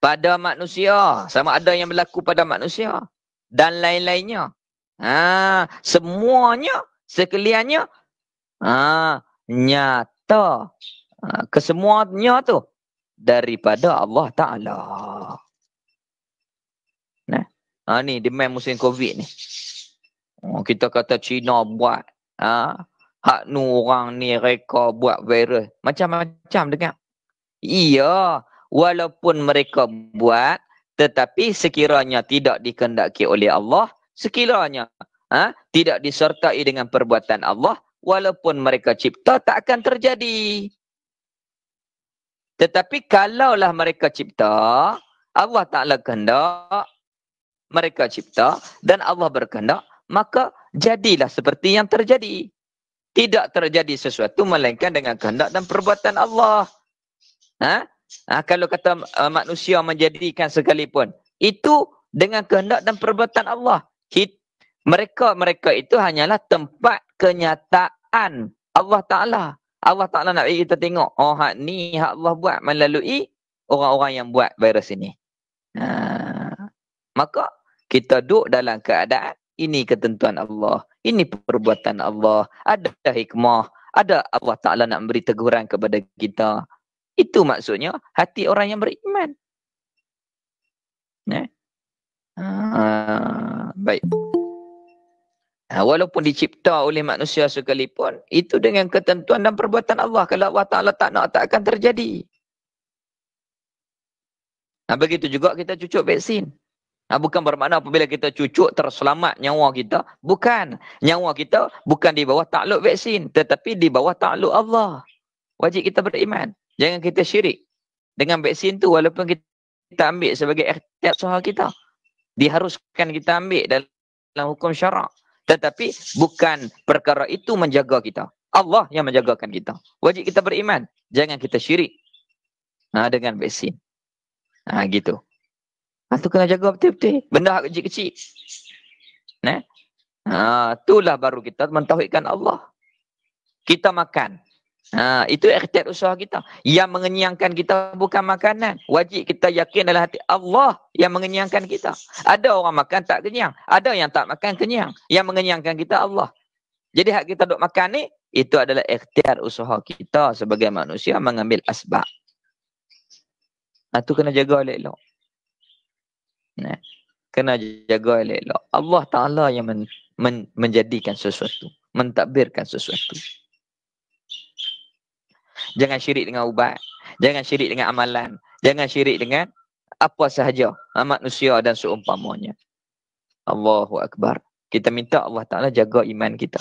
Pada manusia, sama ada yang berlaku pada manusia dan lain-lainnya. Semuanya, sekaliannya nyata. Kesemuanya tu daripada Allah Ta'ala. Ni demand musim Covid ni. Kita kata Cina buat. Hak nu orang ni reka buat virus. Macam-macam dengar. Iya, walaupun mereka buat, tetapi sekiranya tidak dikehendaki oleh Allah, sekiranya tidak disertai dengan perbuatan Allah, walaupun mereka cipta, tak akan terjadi. Tetapi kalaulah mereka cipta, Allah Ta'ala kehendak, mereka cipta, dan Allah berkehendak, maka jadilah seperti yang terjadi. Tidak terjadi sesuatu melainkan dengan kehendak dan perbuatan Allah. Kalau kata manusia menjadikan sekalipun, itu dengan kehendak dan perbuatan Allah. Mereka itu hanyalah tempat kenyataan Allah Ta'ala. Allah Ta'ala nak bagi kita tengok, hak ni hak Allah buat melalui orang-orang yang buat virus ini. Maka kita duduk dalam keadaan ini ketentuan Allah, ini perbuatan Allah, ada hikmah, ada Allah Ta'ala nak memberi teguran kepada kita. Itu maksudnya hati orang yang beriman. Baik. Walaupun dicipta oleh manusia sekalipun, itu dengan ketentuan dan perbuatan Allah. Kalau Allah Ta'ala tak nak, tak akan terjadi. Begitu juga kita cucuk vaksin. Bukan bermakna apabila kita cucuk terselamat nyawa kita. Bukan. Nyawa kita bukan di bawah takluk vaksin. Tetapi di bawah takluk Allah. Wajib kita beriman. Jangan kita syirik. Dengan vaksin tu walaupun kita ambil sebagai ikhtiar usaha kita. Diharuskan kita ambil dalam hukum syarak. Tetapi bukan perkara itu menjaga kita. Allah yang menjagakan kita. Wajib kita beriman. Jangan kita syirik. Dengan vaksin. Gitu. Itu kena jaga betul-betul. Benda kecil-kecil. Itulah baru kita mentauhidkan Allah. Kita makan. Itu ikhtiar usaha kita. Yang mengenyangkan kita bukan makanan. Wajib kita yakin dalam hati Allah yang mengenyangkan kita. Ada orang makan tak kenyang. Ada yang tak makan kenyang. Yang mengenyangkan kita Allah. Jadi hak kita duk makan ni, itu adalah ikhtiar usaha kita sebagai manusia mengambil asbab. Itu kena jaga elok-elok. Nah, kena jaga elok-elok. Allah Ta'ala yang menjadikan sesuatu. Mentadbirkan sesuatu. Jangan syirik dengan ubat. Jangan syirik dengan amalan. Jangan syirik dengan apa sahaja manusia dan seumpamanya. Allahu Akbar. Kita minta Allah Ta'ala jaga iman kita.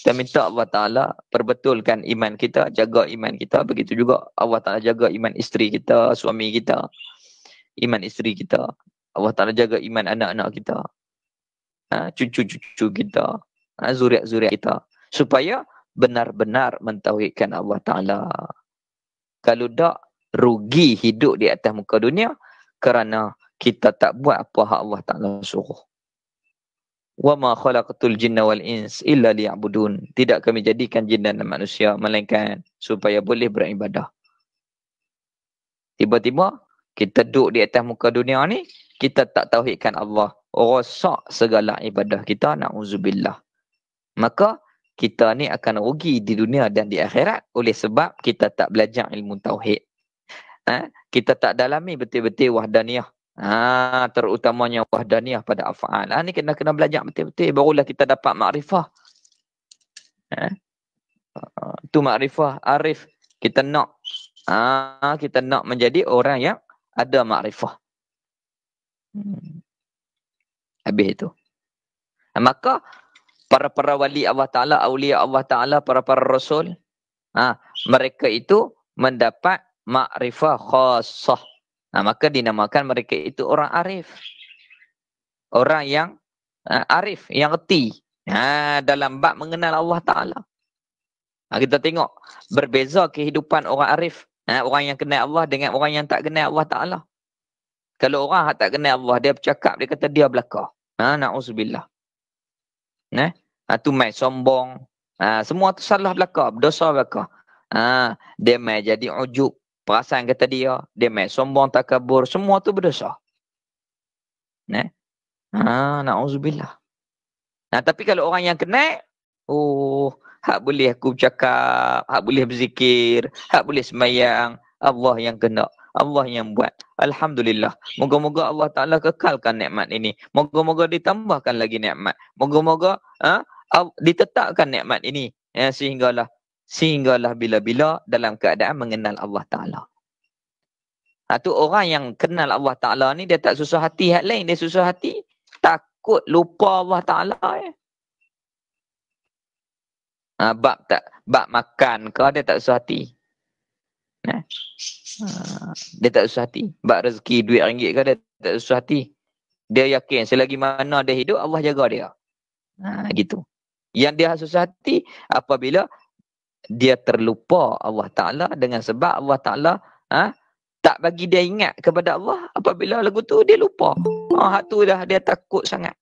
Kita minta Allah Ta'ala perbetulkan iman kita, jaga iman kita. Begitu juga Allah Ta'ala jaga iman isteri kita, suami kita. Iman isteri kita. Allah Ta'ala jaga iman anak-anak kita. Cucu-cucu kita. Zuriat-zuriat kita. Supaya benar-benar mentauhidkan Allah Ta'ala. Kalau tak, rugi hidup di atas muka dunia kerana kita tak buat apa hak Allah Ta'ala suruh. Wa ma khalaqatul jinna wal ins illa liya'budun. Tidak kami jadikan jin dan manusia melainkan supaya boleh beribadah. Tiba-tiba kita duduk di atas muka dunia ni, kita tak tauhidkan Allah. Rosak segala ibadah kita, na'udzubillah. Maka kita ni akan rugi di dunia dan di akhirat oleh sebab kita tak belajar ilmu tauhid. Kita tak dalami betul-betul wahdaniyah. Terutamanya wahdaniyah pada af'al. Ni kena belajar betul-betul. Barulah kita dapat makrifah. Tu makrifah, arif. Kita nak menjadi orang yang ada makrifah. Habis itu. Maka para wali Allah Ta'ala, awliya Allah Ta'ala, para rasul, mereka itu mendapat makrifah khasah. Maka dinamakan mereka itu orang arif. Orang yang arif, yang reti dalam bab mengenal Allah Ta'ala. Kita tengok berbeza kehidupan orang arif, orang yang kenal Allah dengan orang yang tak kenal Allah Ta'ala. Kalau orang yang tak kenal Allah, dia bercakap, dia kata dia belaka. Na'udzubillah. Tu mai sombong. Semua tu salah belaka, berdosa belaka. Dia mai jadi ujub. Perasaan kata dia mai sombong, takabur, semua tu berdosa. Na'udzubillah. Tapi kalau orang yang kenal, hak boleh aku bercakap, hak boleh berzikir, hak boleh semayang, Allah yang kena, Allah yang buat. Alhamdulillah. Moga-moga Allah Ta'ala kekalkan nikmat ini. Moga-moga ditambahkan lagi nikmat. Moga-moga ditetapkan nikmat ini. Sehinggalah bila-bila dalam keadaan mengenal Allah Ta'ala. Tu orang yang kenal Allah Ta'ala ni, dia tak susah hati hak lain. Dia susah hati takut lupa Allah Ta'ala. Bab makan ke, dia tak susah hati. Dia tak susah hati. Bab rezeki duit ringgit ke, dia tak susah hati. Dia yakin selagi mana dia hidup, Allah jaga dia. Gitu. Yang dia susah hati apabila dia terlupa Allah Ta'ala dengan sebab Allah Ta'ala tak bagi dia ingat kepada Allah. Apabila lagu tu dia lupa. Hak tu dah dia takut sangat.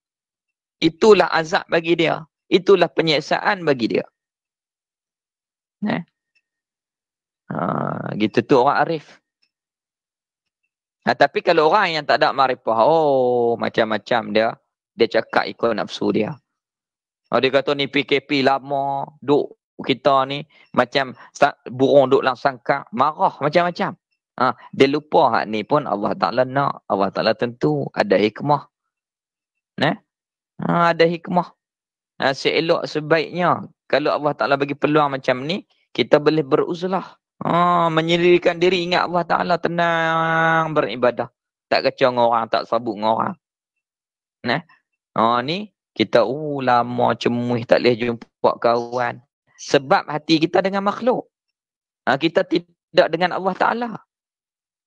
Itulah azab bagi dia. Itulah penyiksaan bagi dia. Gitu tu orang arif. Tapi kalau orang yang tak ada makrifah, macam-macam dia cakap ikut nafsu dia. Dia kata ni PKP lama, duk kita ni macam burung duk dalam sangkar, marah macam-macam. Dia lupa hak ni pun Allah Ta'ala nak, Allah Ta'ala tentu ada hikmah. Ada hikmah. Seelok sebaiknya kalau Allah Ta'ala bagi peluang macam ni, kita boleh beruzlah. Menyendirikan diri, ingat Allah Ta'ala, tenang beribadah. Tak kacau dengan orang, tak sabuk dengan orang. Ni kita lama cemuih tak boleh jumpa kawan. Sebab hati kita dengan makhluk. Kita tidak dengan Allah Ta'ala.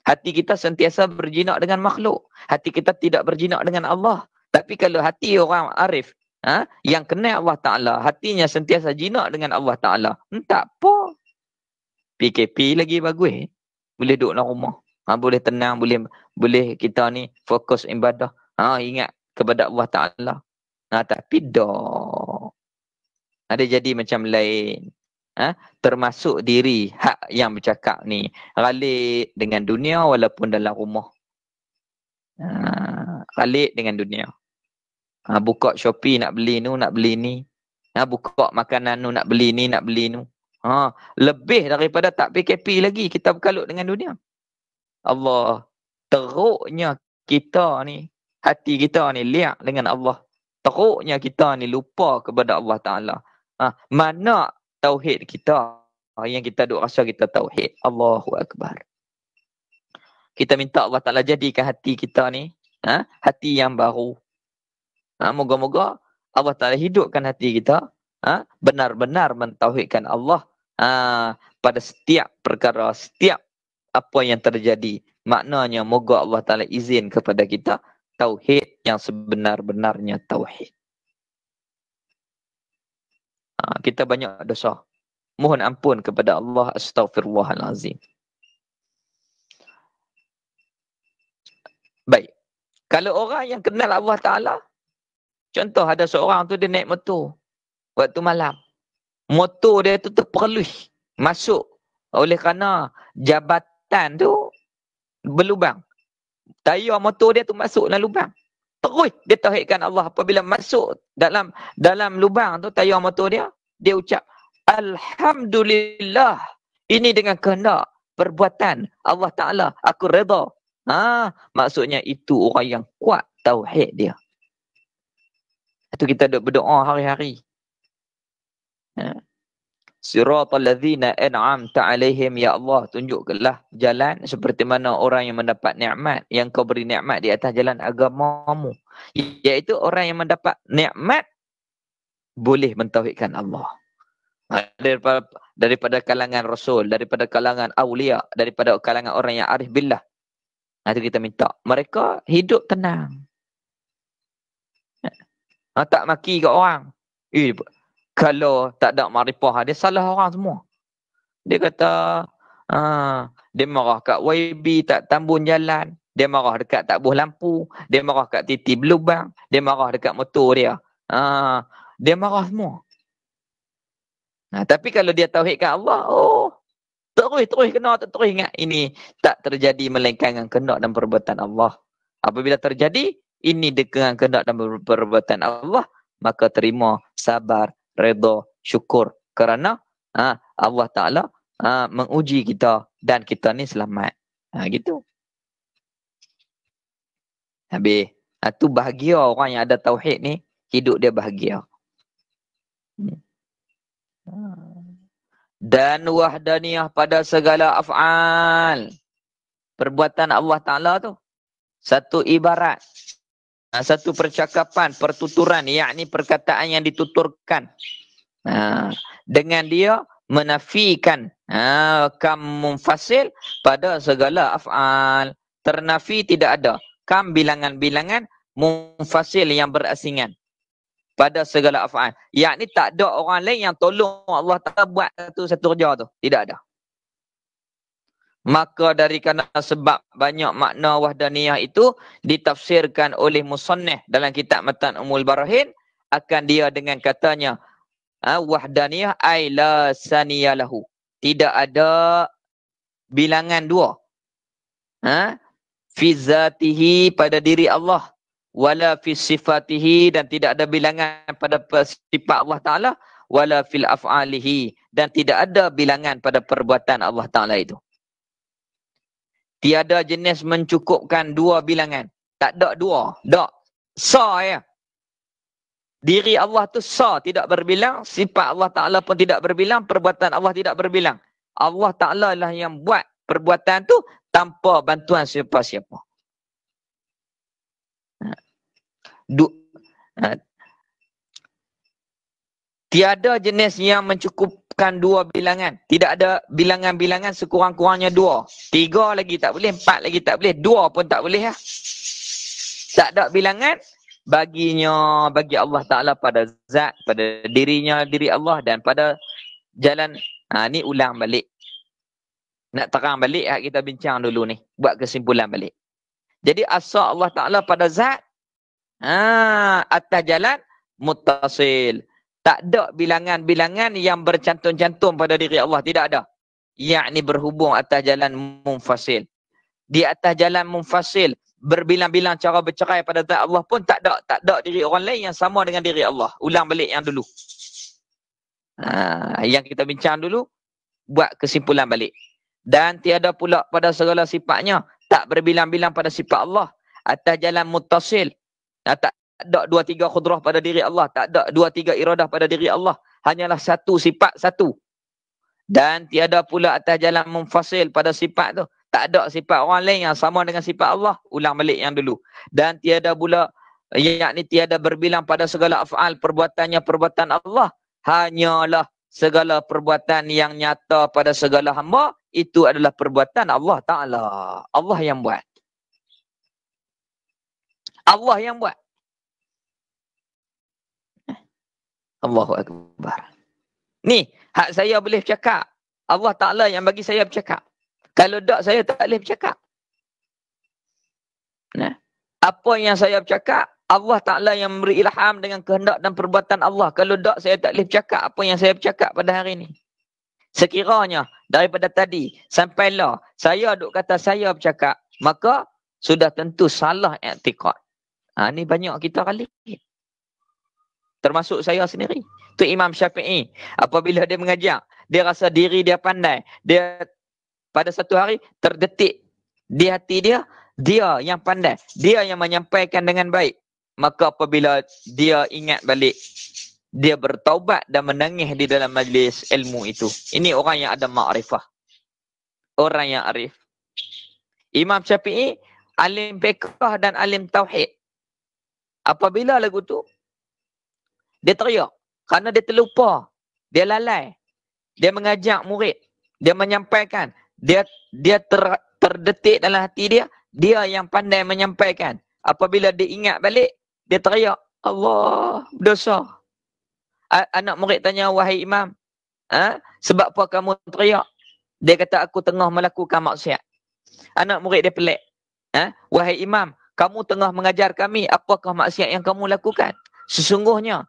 Hati kita sentiasa berjinak dengan makhluk. Hati kita tidak berjinak dengan Allah. Tapi kalau hati orang arif, yang kenal Allah Ta'ala, hatinya sentiasa jinak dengan Allah Ta'ala, tak apa. PKP lagi bagus. Boleh duduk dalam rumah. Boleh tenang, boleh kita ni fokus ibadah. Ingat kepada Allah Ta'ala. Tapi ada jadi macam lain. Termasuk diri hak yang bercakap ni. Ghalib dengan dunia walaupun dalam rumah. Ghalib dengan dunia. Buka Shopee nak beli ni, nak beli ni. Buka makanan nu, nak beli ni, nak beli nu. Lebih daripada tak PKP lagi kita berkalut dengan dunia. Allah, teruknya kita ni, hati kita ni liak dengan Allah. Teruknya kita ni lupa kepada Allah Ta'ala. Mana tauhid kita yang kita duk rasa kita tauhid. Allahu Akbar. Kita minta Allah Ta'ala jadikan hati kita ni hati yang baru. Moga-moga Allah Ta'ala hidupkan hati kita benar-benar mentauhidkan Allah pada setiap perkara, setiap apa yang terjadi. Maknanya moga Allah Ta'ala izin kepada kita tauhid yang sebenar-benarnya tauhid. Kita banyak dosa. Mohon ampun kepada Allah. Astaghfirullahalazim. Baik. Kalau orang yang kenal Allah Ta'ala, contoh ada seorang tu dia naik motor waktu malam. Motor dia tu terperluh masuk oleh kerana jabatan tu berlubang. Tayar motor dia tu masuk dalam lubang. Terus dia tauhidkan Allah. Apabila masuk dalam lubang tu tayar motor dia, dia ucap Alhamdulillah. Ini dengan kehendak perbuatan Allah Ta'ala. Aku redha. Maksudnya itu orang yang kuat tauhid dia. Itu kita berdoa hari-hari. Siratal ladzina an'amta 'alaihim, ya Allah, tunjukkanlah jalan seperti mana orang yang mendapat nikmat, yang kau beri nikmat di atas jalan agamamu, iaitu orang yang mendapat nikmat boleh mentauhidkan Allah. Daripada kalangan rasul, daripada kalangan awliya, daripada kalangan orang yang arif billah. Itu kita minta mereka hidup tenang. Tak maki kat orang. Kalau tak ada makrifah, dia salah orang semua. Dia kata, dia marah kat YB tak tambun jalan. Dia marah dekat tak buh lampu. Dia marah kat titi berlubang. Dia marah dekat motor dia. Dia marah semua. Tapi kalau dia tauhidkan Allah, terus kena, terus ingat. Ini tak terjadi melainkan dengan kehendak dan perbuatan Allah. Apabila terjadi, ini dengan kehendak dan perbuatan Allah, maka terima, sabar, redha, syukur. Kerana Allah Ta'ala menguji kita dan kita ni selamat. Gitu. Habis. Tu bahagia orang yang ada tauhid ni, hidup dia bahagia. Dan wahdaniyah pada segala af'al. Perbuatan Allah Ta'ala tu. Satu ibarat. Satu percakapan, pertuturan, yakni perkataan yang dituturkan. Dengan dia menafikan kam munfasil pada segala af'al. Ternafi tidak ada. Kam bilangan-bilangan, munfasil yang berasingan pada segala af'al. Yakni tak ada orang lain yang tolong Allah Ta'ala buat satu kerja tu. Tidak ada. Maka dari kerana sebab banyak makna wahdaniyah itu ditafsirkan oleh musannif dalam kitab Matan Umul Barahin, akan dia dengan katanya wahdaniyah ay la saniyalahu. Tidak ada bilangan dua. Fi zatihi pada diri Allah, wala fi sifatihi dan tidak ada bilangan pada sifat Allah Ta'ala, wala fil af'alihi dan tidak ada bilangan pada perbuatan Allah Ta'ala itu. Tiada jenis mencukupkan dua bilangan. Tak ada dua. Tak. Sa ya. Diri Allah tu sa, tidak berbilang. Sifat Allah Ta'ala pun tidak berbilang. Perbuatan Allah tidak berbilang. Allah Ta'ala lah yang buat perbuatan tu tanpa bantuan siapa-siapa. Tiada jenis yang mencukupkan dua bilangan. Tidak ada bilangan-bilangan sekurang-kurangnya dua. 3 lagi tak boleh, 4 lagi tak boleh, 2 pun tak boleh. Tak ada bilangan baginya, bagi Allah Ta'ala pada zat, pada dirinya, diri Allah dan pada jalan. Ni ulang balik. Nak terang balik kita bincang dulu ni. Buat kesimpulan balik. Jadi asal Allah Ta'ala pada zat, atas jalan muttasil. Tak ada bilangan-bilangan yang bercantum-cantum pada diri Allah. Tidak ada. Yakni berhubung atas jalan munfasil. Di atas jalan munfasil, berbilang-bilang cara bercerai pada zat Allah pun tak ada. Tak ada diri orang lain yang sama dengan diri Allah. Ulang balik yang dulu. Yang kita bincang dulu, buat kesimpulan balik. Dan tiada pula pada segala sifatnya, tak berbilang-bilang pada sifat Allah atas jalan muttasil. Tak ada dua tiga khudrah pada diri Allah, tak ada dua tiga iradah pada diri Allah, hanyalah satu sifat satu. Dan tiada pula atas jalan munfasil pada sifat tu, tak ada sifat orang lain yang sama dengan sifat Allah. Ulang balik yang dulu. Dan tiada pula, yakni tiada berbilang pada segala af'al, perbuatannya perbuatan Allah, hanyalah segala perbuatan yang nyata pada segala hamba, itu adalah perbuatan Allah Ta'ala. Allah yang buat. Allah yang buat. Allahu Akbar. Ni, hak saya boleh bercakap. Allah Ta'ala yang bagi saya bercakap. Kalau tak, saya tak boleh bercakap. Nah, apa yang saya bercakap, Allah Ta'ala yang memberi ilham dengan kehendak dan perbuatan Allah. Kalau tak, saya tak boleh bercakap apa yang saya bercakap pada hari ini. Sekiranya daripada tadi sampailah saya duk kata saya bercakap, maka sudah tentu salah i'tiqad. Ni banyak kita kali. Termasuk saya sendiri. Tu Imam Syafi'i, apabila dia mengajar, dia rasa diri dia pandai. Dia pada satu hari terdetik di hati dia, dia yang pandai, dia yang menyampaikan dengan baik. Maka apabila dia ingat balik, dia bertaubat dan menangis di dalam majlis ilmu itu. Ini orang yang ada ma'rifah. Orang yang arif. Imam Syafi'i, alim fiqh dan alim tauhid. Apabila lagu tu, dia teriak. Kerana dia terlupa. Dia lalai. Dia mengajak murid. Dia menyampaikan. Dia terdetik dalam hati dia. Dia yang pandai menyampaikan. Apabila dia ingat balik, dia teriak, Allah, dosa. Anak murid tanya, wahai imam, sebab apa kamu teriak? Dia kata, aku tengah melakukan maksiat. Anak murid dia pelik. Wahai imam, kamu tengah mengajar kami, apakah maksiat yang kamu lakukan? Sesungguhnya,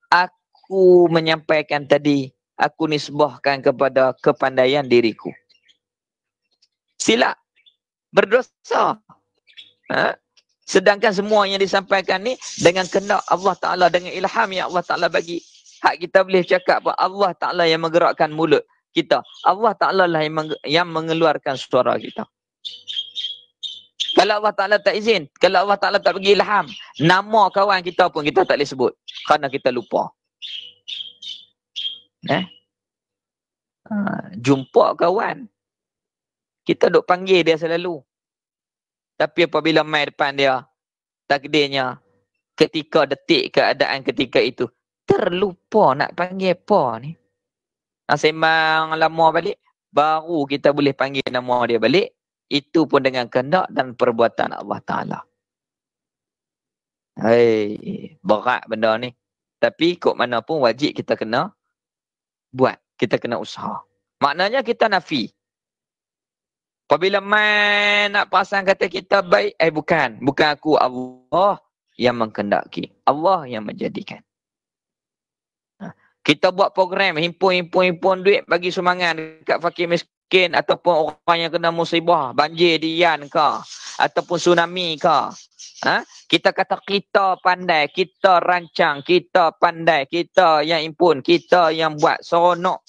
aku menyampaikan tadi, aku nisbahkan kepada kepandaian diriku. Silap. Berdosa. Sedangkan semua yang disampaikan ni dengan kehendak Allah Ta'ala, dengan ilham yang Allah Ta'ala bagi. Hak kita boleh cakap apa? Allah Ta'ala yang menggerakkan mulut kita. Allah Ta'ala lah yang mengeluarkan suara kita. Kalau Allah Ta'ala tak izin, kalau Allah Ta'ala tak bagi ilham, nama kawan kita pun kita tak boleh sebut. Kerana kita lupa. Jumpa kawan, kita duk panggil dia selalu. Tapi apabila main depan dia, takdirnya ketika detik keadaan ketika itu, terlupa nak panggil apa ni. Sembang lama balik, baru kita boleh panggil nama dia balik. Itu pun dengan kehendak dan perbuatan Allah Ta'ala. Berat benda ni. Tapi kok mana pun wajib kita kena buat. Kita kena usaha. Maknanya kita nafi. Apabila main nak perasan kata kita baik, bukan. Bukan aku, Allah yang mengkendaki. Allah yang menjadikan. Kita buat program, himpun duit bagi sumbangan dekat fakir miskin ataupun orang yang kena musibah, banjir di Yan ke, ataupun tsunami ke. Kita kata kita pandai, kita rancang, kita pandai, kita yang himpun, kita yang buat seronok.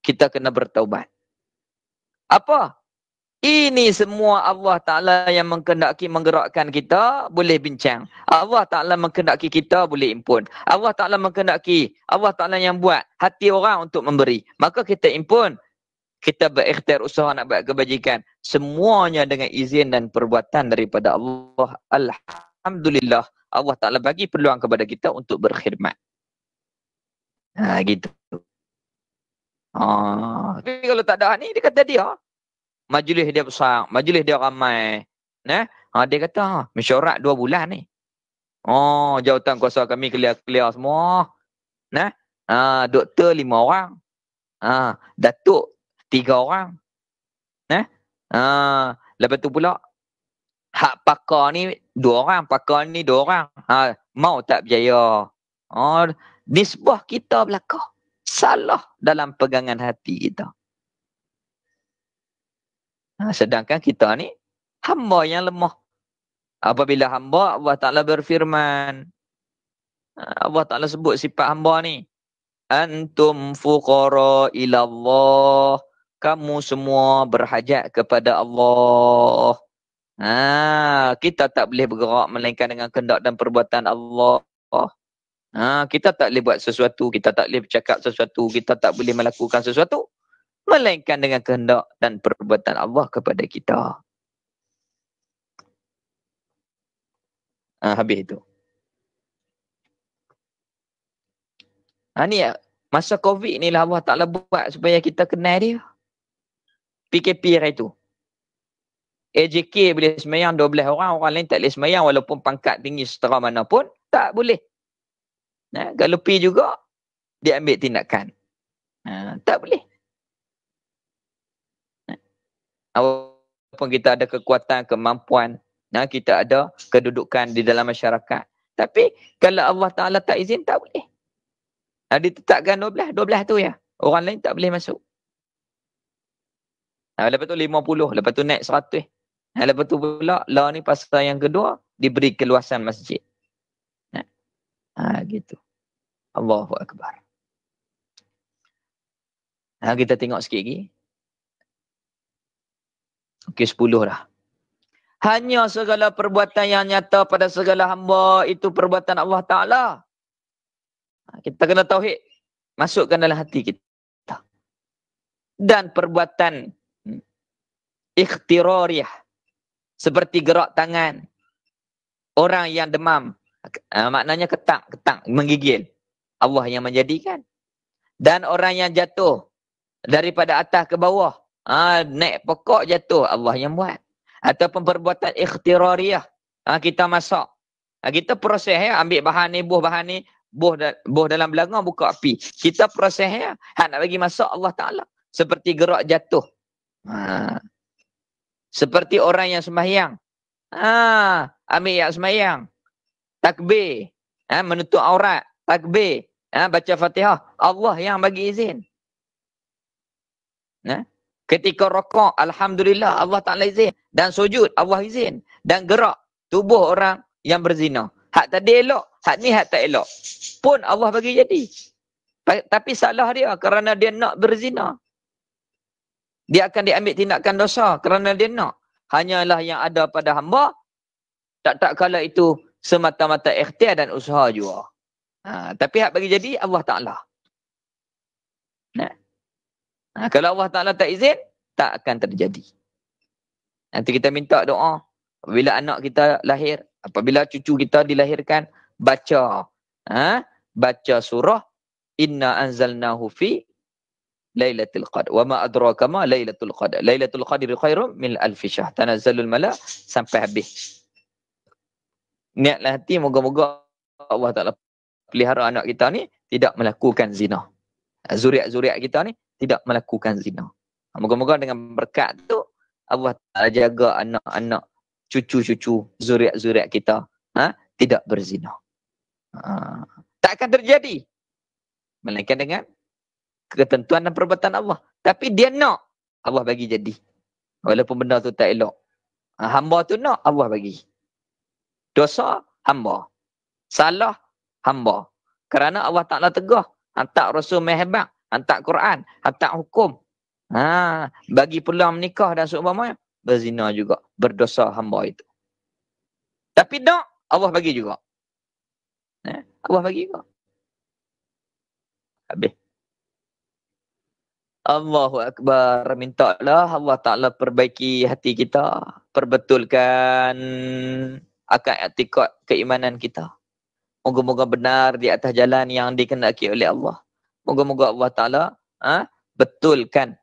Kita kena bertaubat. Apa? Ini semua Allah Ta'ala yang menghendaki menggerakkan kita, boleh bincang. Allah Ta'ala menghendaki kita, boleh impun. Allah Ta'ala menghendaki, Allah Ta'ala yang buat hati orang untuk memberi. Maka kita impun. Kita berikhtiar usaha nak buat kebajikan. Semuanya dengan izin dan perbuatan daripada Allah. Alhamdulillah. Allah Ta'ala bagi peluang kepada kita untuk berkhidmat. Gitu. Tapi kalau tak ada ni, dia kata dia. Majlis dia besar, majlis dia ramai. Dia kata, mesyuarat 2 bulan ni. Jawatan kuasa kami clear semua. Doktor 5 orang. Datuk 3 orang. Lepas tu pula, hak pakar ni 2 orang, pakar ni 2 orang. Mau tak berjaya. Nisbah kita belakang. Salah dalam pegangan hati kita. Sedangkan kita ni hamba yang lemah. Apabila hamba, Allah Ta'ala berfirman. Allah Ta'ala sebut sifat hamba ni. Antum fuqara ilallah. Kamu semua berhajat kepada Allah. Kita tak boleh bergerak melainkan dengan kehendak dan perbuatan Allah. Kita tak boleh buat sesuatu, kita tak boleh bercakap sesuatu, kita tak boleh melakukan sesuatu melainkan dengan kehendak dan perbuatan Allah kepada kita. Habis itu. Ni masa COVID ni lah Allah Ta'ala buat supaya kita kenal dia. PKP hari tu. AJK boleh semayang 12 orang, orang lain tak boleh semayang walaupun pangkat tinggi setara mana pun, tak boleh. Kalau pi juga, dia ambil tindakan. Tak boleh. Walaupun kita ada kekuatan, kemampuan, kita ada kedudukan di dalam masyarakat. Tapi kalau Allah Ta'ala tak izin, tak boleh. Ditetapkan 12 tu ya. Orang lain tak boleh masuk. Lepas tu 50, lepas tu naik 100. Lepas tu pula, law ni pasal yang kedua, diberi keluasan masjid. Gitu. Allahu Akbar. Kita tengok sikit lagi. Okey, 10 dah. Hanya segala perbuatan yang nyata pada segala hamba, itu perbuatan Allah Ta'ala. Kita kena tauhid. Masukkan dalam hati kita. Dan perbuatan ikhtirariyah. Seperti gerak tangan. Orang yang demam. Maknanya ketang, menggigil. Allah yang menjadikan. Dan orang yang jatuh. Daripada atas ke bawah. Naik pokok jatuh. Allah yang buat. Ataupun perbuatan ikhtirariyah. Kita masak. Kita proses ya. Ambil bahan ni, buh bahan ni. Buh dalam belakang buka api. Kita proses ya. Nak bagi masak Allah Ta'ala. Seperti gerak jatuh. Seperti orang yang sembahyang. Ambil yang sembahyang. Takbir. Menutup aurat. Takbir. Baca Fatihah. Allah yang bagi izin. Ketika rokok, Alhamdulillah Allah Ta'ala izin. Dan sujud, Allah izin. Dan gerak tubuh orang yang berzina. Hak tadi elok, hak ni hak tak elok. Pun Allah bagi jadi. Tapi salah dia kerana dia nak berzina. Dia akan diambil tindakan dosa kerana dia nak. Hanyalah yang ada pada hamba. Tak kala itu semata-mata ikhtiar dan usaha juga. Tapi hak bagi jadi Allah Ta'ala. Kalau Allah Ta'ala tak izin, tak akan terjadi. Nanti kita minta doa. Apabila anak kita lahir, apabila cucu kita dilahirkan, baca. Baca surah Inna anzalnahu fi Lailatul Qadr. Wa ma adraka ma Lailatul Qadr. Lailatul Qadr khairum min alfi syahr. Tanazzalul mala sampai habis. Niatlah hati moga-moga Allah Ta'ala pelihara anak kita ni tidak melakukan zina. Zuriat-zuriat kita ni tidak melakukan zina. Moga-moga dengan berkat tu Allah Ta'ala jaga anak-anak, cucu-cucu, zuriat-zuriat kita tidak berzina. Tak akan terjadi. Melainkan dengan ketentuan dan perbuatan Allah. Tapi dia nak, Allah bagi jadi. Walaupun benda tu tak elok. Hamba tu nak, Allah bagi. Dosa, hamba. Salah, hamba. Kerana Allah Ta'ala tegah. Hantar Rasul Mehebak. Hantar Quran. Hantar hukum. Bagi peluang menikah dan seumpamanya. Berzina juga. Berdosa hamba itu. Tapi nak, Allah bagi juga. Allah bagi juga. Habis. Allahu Akbar. Mintalah Allah Ta'ala perbaiki hati kita. Perbetulkan akal i'tikad keimanan kita. Moga-moga benar di atas jalan yang dikehendaki oleh Allah. Moga-moga Allah Ta'ala betulkan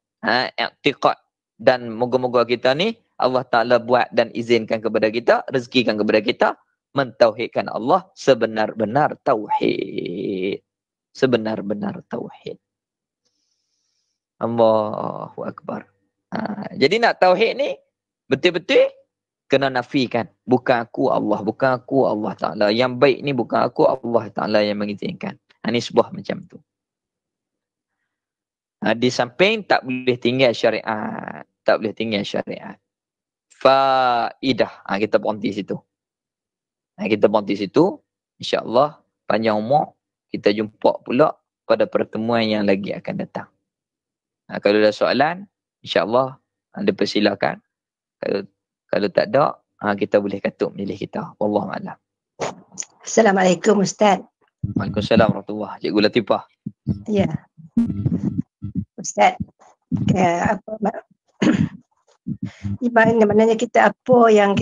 i'tikad. Dan moga-moga kita ni Allah Ta'ala buat dan izinkan kepada kita, rezekikan kepada kita, mentauhidkan Allah sebenar-benar tauhid. Sebenar-benar tauhid. Allahu Akbar. Jadi nak tauhid ni betul-betul kena nafikan. Bukan aku Allah. Bukan aku Allah Ta'ala. Yang baik ni bukan aku Allah Ta'ala yang mengizinkan. Ini sebuah macam tu. Di samping tak boleh tinggal syariat. Tak boleh tinggal syariat. Faidah. Kita berhenti situ. Kita berhenti situ. InsyaAllah panjang umur kita jumpa pula pada pertemuan yang lagi akan datang. Kalau ada soalan, insyaAllah anda persilakan. Kalau tak ada, kita boleh katuk majlis kita. Wallahualam. Assalamualaikum Ustaz. Waalaikumsalam warahmatullahi. Cikgu Latifah. Ya. Ustaz, maknanya kita apa yang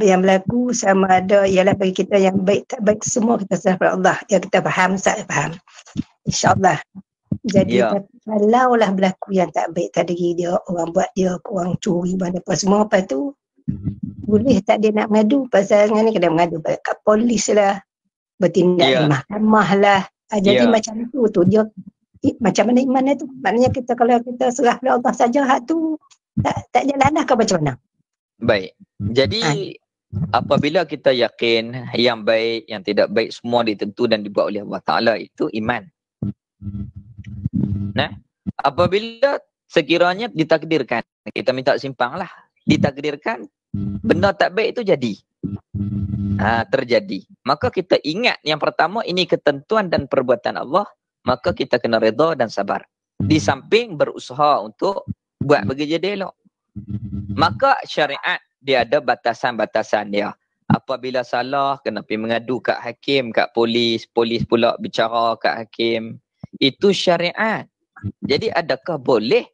yang berlaku sama ada ialah bagi kita yang baik tak baik semua kita serah pada Allah. Ya kita faham, saya faham. InsyaAllah. Jadi kalaulah berlaku yang tak baik tadi dia orang buat dia, orang curi apa semua apa tu, boleh tak dia nak mengadu pasal ni kena mengadu kat polis lah, bertindak di mahkamah lah. Jadi macam tu dia macam mana iman tu? Maknanya kita kalau kita serah pada Allah saja hak tu tak jalan lah ke macam mana? Baik. Jadi apabila kita yakin yang baik, yang tidak baik semua ditentu dan dibuat oleh Allah Ta'ala, itu iman. Nah, apabila sekiranya ditakdirkan, kita minta simpang lah, ditakdirkan benda tak baik itu jadi, terjadi, maka kita ingat yang pertama ini ketentuan dan perbuatan Allah, maka kita kena redha dan sabar. Di samping berusaha untuk buat bagi jadi elok. Maka syariat dia ada batasan-batasan dia. Apabila salah, kena pergi mengadu kat hakim, kat polis, polis pula bicara kat hakim. Itu syariat. Jadi adakah boleh?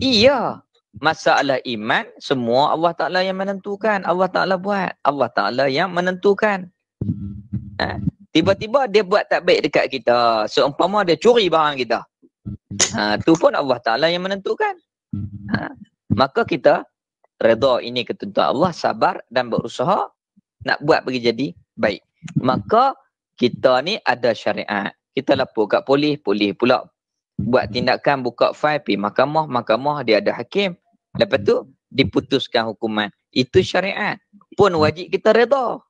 Iya. Masalah iman, semua Allah Ta'ala yang menentukan. Allah Ta'ala buat. Allah Ta'ala yang menentukan. Tiba-tiba dia buat tak baik dekat kita. Seumpama dia curi barang kita. Tu pun Allah Ta'ala yang menentukan. Maka kita redha, ini ketentuan Allah, sabar dan berusaha nak buat bagi jadi baik. Maka kita ni ada syariat. Kita lapor kat polis, polis pula buat tindakan buka fail pergi mahkamah, mahkamah dia ada hakim. Lepas tu diputuskan hukuman. Itu syariat. Pun wajib kita redha.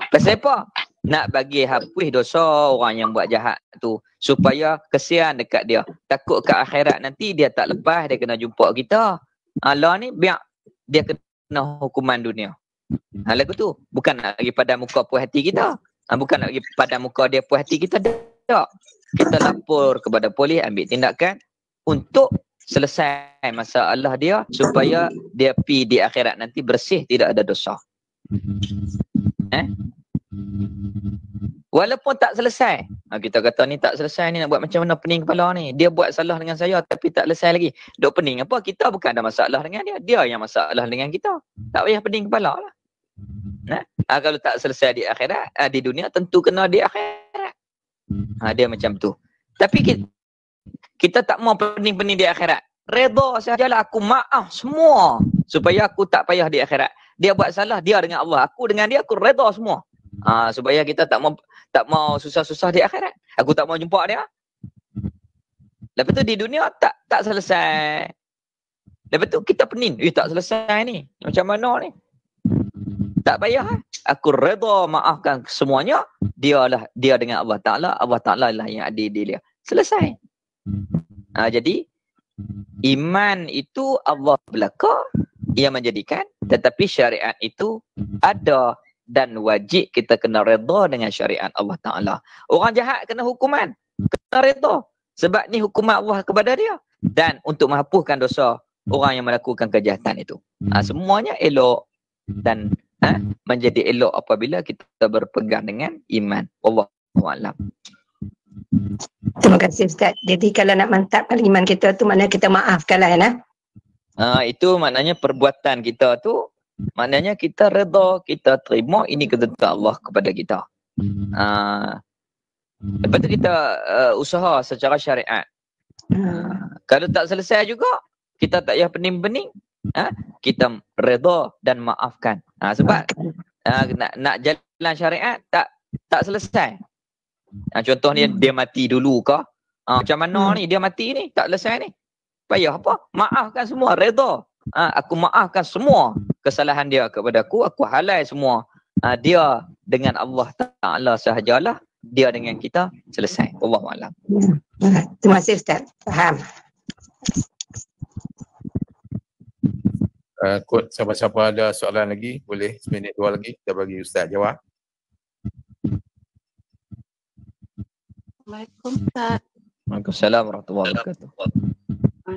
Pasal apa? Nak bagi hapus dosa orang yang buat jahat tu, supaya kesian dekat dia. Takut ke akhirat nanti dia tak lepas, dia kena jumpa kita. Allah ni biar dia kena hukuman dunia. Lagu tu bukan nak lagi pada muka puas hati kita. Bukan nak lagi pada muka dia puas hati kita. Tak. Kita lapor kepada polis, ambil tindakan untuk selesai masalah dia, supaya dia pi di akhirat nanti bersih, tidak ada dosa. Walaupun tak selesai, kita kata ni tak selesai ni, nak buat macam mana, pening kepala ni. Dia buat salah dengan saya tapi tak selesai lagi. Duk pening apa? Kita bukan ada masalah dengan dia, dia yang masalah dengan kita. Tak payah pening kepala lah. Kalau tak selesai di akhirat, di dunia, tentu kena di akhirat. Dia macam tu. Tapi kita tak mau pening-pening di akhirat. Redha sajalah, aku maaf semua supaya aku tak payah di akhirat. Dia buat salah, dia dengan Allah, aku dengan dia, aku redha semua. Supaya kita tak mau susah-susah di akhirat. Aku tak mau jumpa dia. Lepas tu di dunia tak selesai. Lepas tu kita pening, tak selesai ni. Macam mana ni? Tak payah. Aku redha maafkan semuanya. Dia dengan Allah Ta'ala lah yang adil dia. Selesai. Jadi iman itu Allah belaka, ia menjadikan, tetapi syariat itu ada dan wajib kita kena redha dengan syariat Allah Ta'ala. Orang jahat kena hukuman, kena redha. Sebab ni hukuman Allah kepada dia. Dan untuk menghapuskan dosa orang yang melakukan kejahatan itu. Semuanya elok dan menjadi elok apabila kita berpegang dengan iman. Wallahu a'lam. Terima kasih Ustaz. Jadi kalau nak mantapkan iman kita tu, maknanya kita maafkanlah itu maknanya perbuatan kita tu, maknanya kita redha, kita terima ini ketentuan Allah kepada kita. Lepas tu kita usaha secara syariat. Kalau tak selesai juga, kita tak payah pening-pening. Kita redha dan maafkan. Sebab nak jalan syariat tak selesai. Contohnya dia mati dulu ke? Macam mana ni dia mati ni? Tak selesai ni. Payah apa? Maafkan semua, redha. Aku maafkan semua kesalahan dia kepada aku halal semua. Dia dengan Allah Ta'ala sahajalah, dia dengan kita, selesai. Wallahu a'lam. Terima kasih Ustaz. Faham. Kot siapa-siapa ada soalan lagi, boleh seminit dua lagi kita bagi Ustaz jawab. Assalamualaikum Ustaz. Waalaikumsalam warahmatullahi wabarakatuh.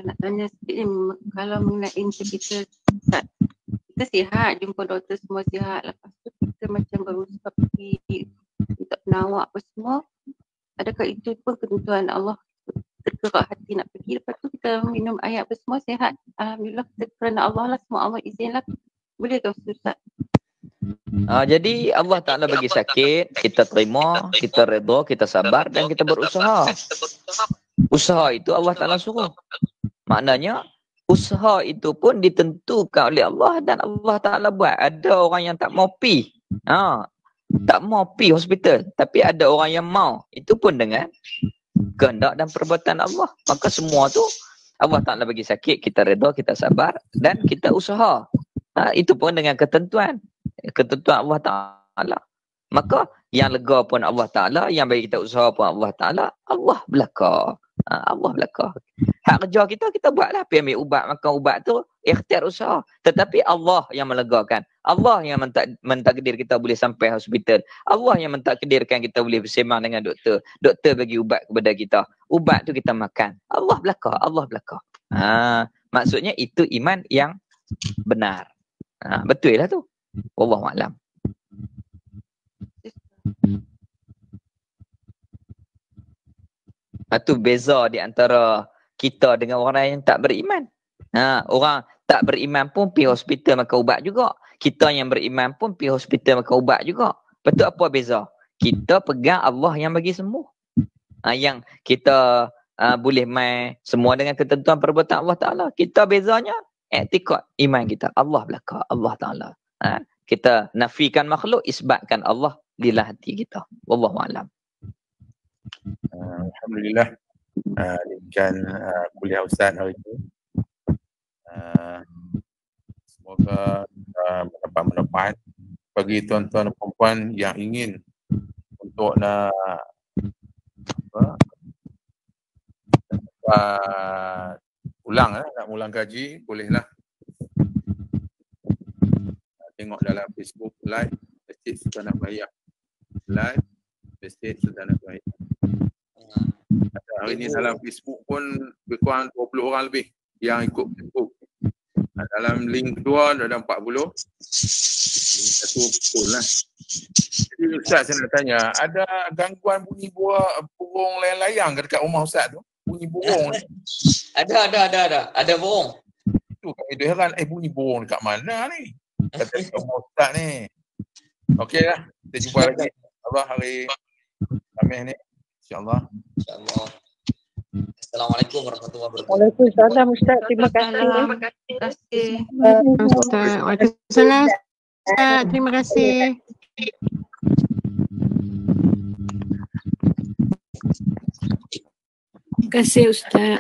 Nak tanya sikit ni, kalau mengenai kita Ustaz, kita sihat, jumpa doktor semua sihat, lepas tu kita macam berusaha pergi untuk penawak apa semua, adakah itu pun ketentuan Allah, tergerak hati nak pergi, lepas tu kita minum air apa semua sihat, alhamdulillah, kita kerana Allah lah, semua Allah izinlah, boleh ke Ustaz? Jadi Allah Ta'ala bagi sakit, kita terima, kita redha, kita sabar dan kita berusaha. Usaha itu Allah Ta'ala suruh. Maknanya usaha itu pun ditentukan oleh Allah dan Allah Ta'ala buat. Ada orang yang tak mau pi, tak mau pi hospital, tapi ada orang yang mau. Itu pun dengan kehendak dan perbuatan Allah. Maka semua tu Allah Ta'ala bagi sakit, kita redha, kita sabar dan kita usaha. Itu pun dengan ketentuan Allah Ta'ala. Maka yang lega pun Allah Ta'ala, yang bagi kita usaha pun Allah Ta'ala, Allah belaka. Allah belaka. Hak kerja kita buatlah. Pergi ambil ubat, makan ubat tu ikhtiar usaha. Tetapi Allah yang melegakan. Allah yang mentakdir kita boleh sampai hospital. Allah yang mentakdirkan kita boleh bersembang dengan doktor. Doktor bagi ubat kepada kita. Ubat tu kita makan. Allah belaka. Allah belaka. Maksudnya itu iman yang benar. Betul lah tu. Wallahu a'lam. Itu beza di antara kita dengan orang yang tak beriman. Orang tak beriman pun pergi hospital makan ubat juga. Kita yang beriman pun pergi hospital makan ubat juga. Betul apa beza? Kita pegang Allah yang bagi sembuh. Yang kita boleh main semua dengan ketentuan perbuatan Allah Ta'ala. Kita bezanya i'tikad iman kita. Allah belaka. Allah Ta'ala. Kita nafikan makhluk, isbatkan Allah di dalam hati kita. Wallahu a'lam. Alhamdulillah. Demikian kuliah Ustaz hari ini. Semoga mendapat manfaat bagi tuan-tuan dan puan yang ingin untuk nak nak ulang kaji, bolehlah tengok dalam Facebook live Masjid Sultan Bahiyah. Live Masjid Sultan Bahiyah. Hari ini dalam Facebook pun lebih kurang 20 orang lebih yang ikut Facebook. Dalam link kedua ada 40. Link satu full lah. Jadi Ustaz, saya nak tanya, ada gangguan bunyi burung layang-layang dekat rumah Ustaz tu? Bunyi burung ni. Ada burung. Tu kami dia heran, bunyi burung dekat mana ni? Kata dekat rumah Ustaz ni. Okeylah, kita jumpa lagi Allah hari Khamis ni. InsyaAllah. Assalamualaikum warahmatullahi wabarakatuh. Waalaikumsalam Ustaz. Terima kasih. Terima kasih. Ustaz. Waalaikumsalam Ustaz. Terima kasih. Terima kasih Ustaz.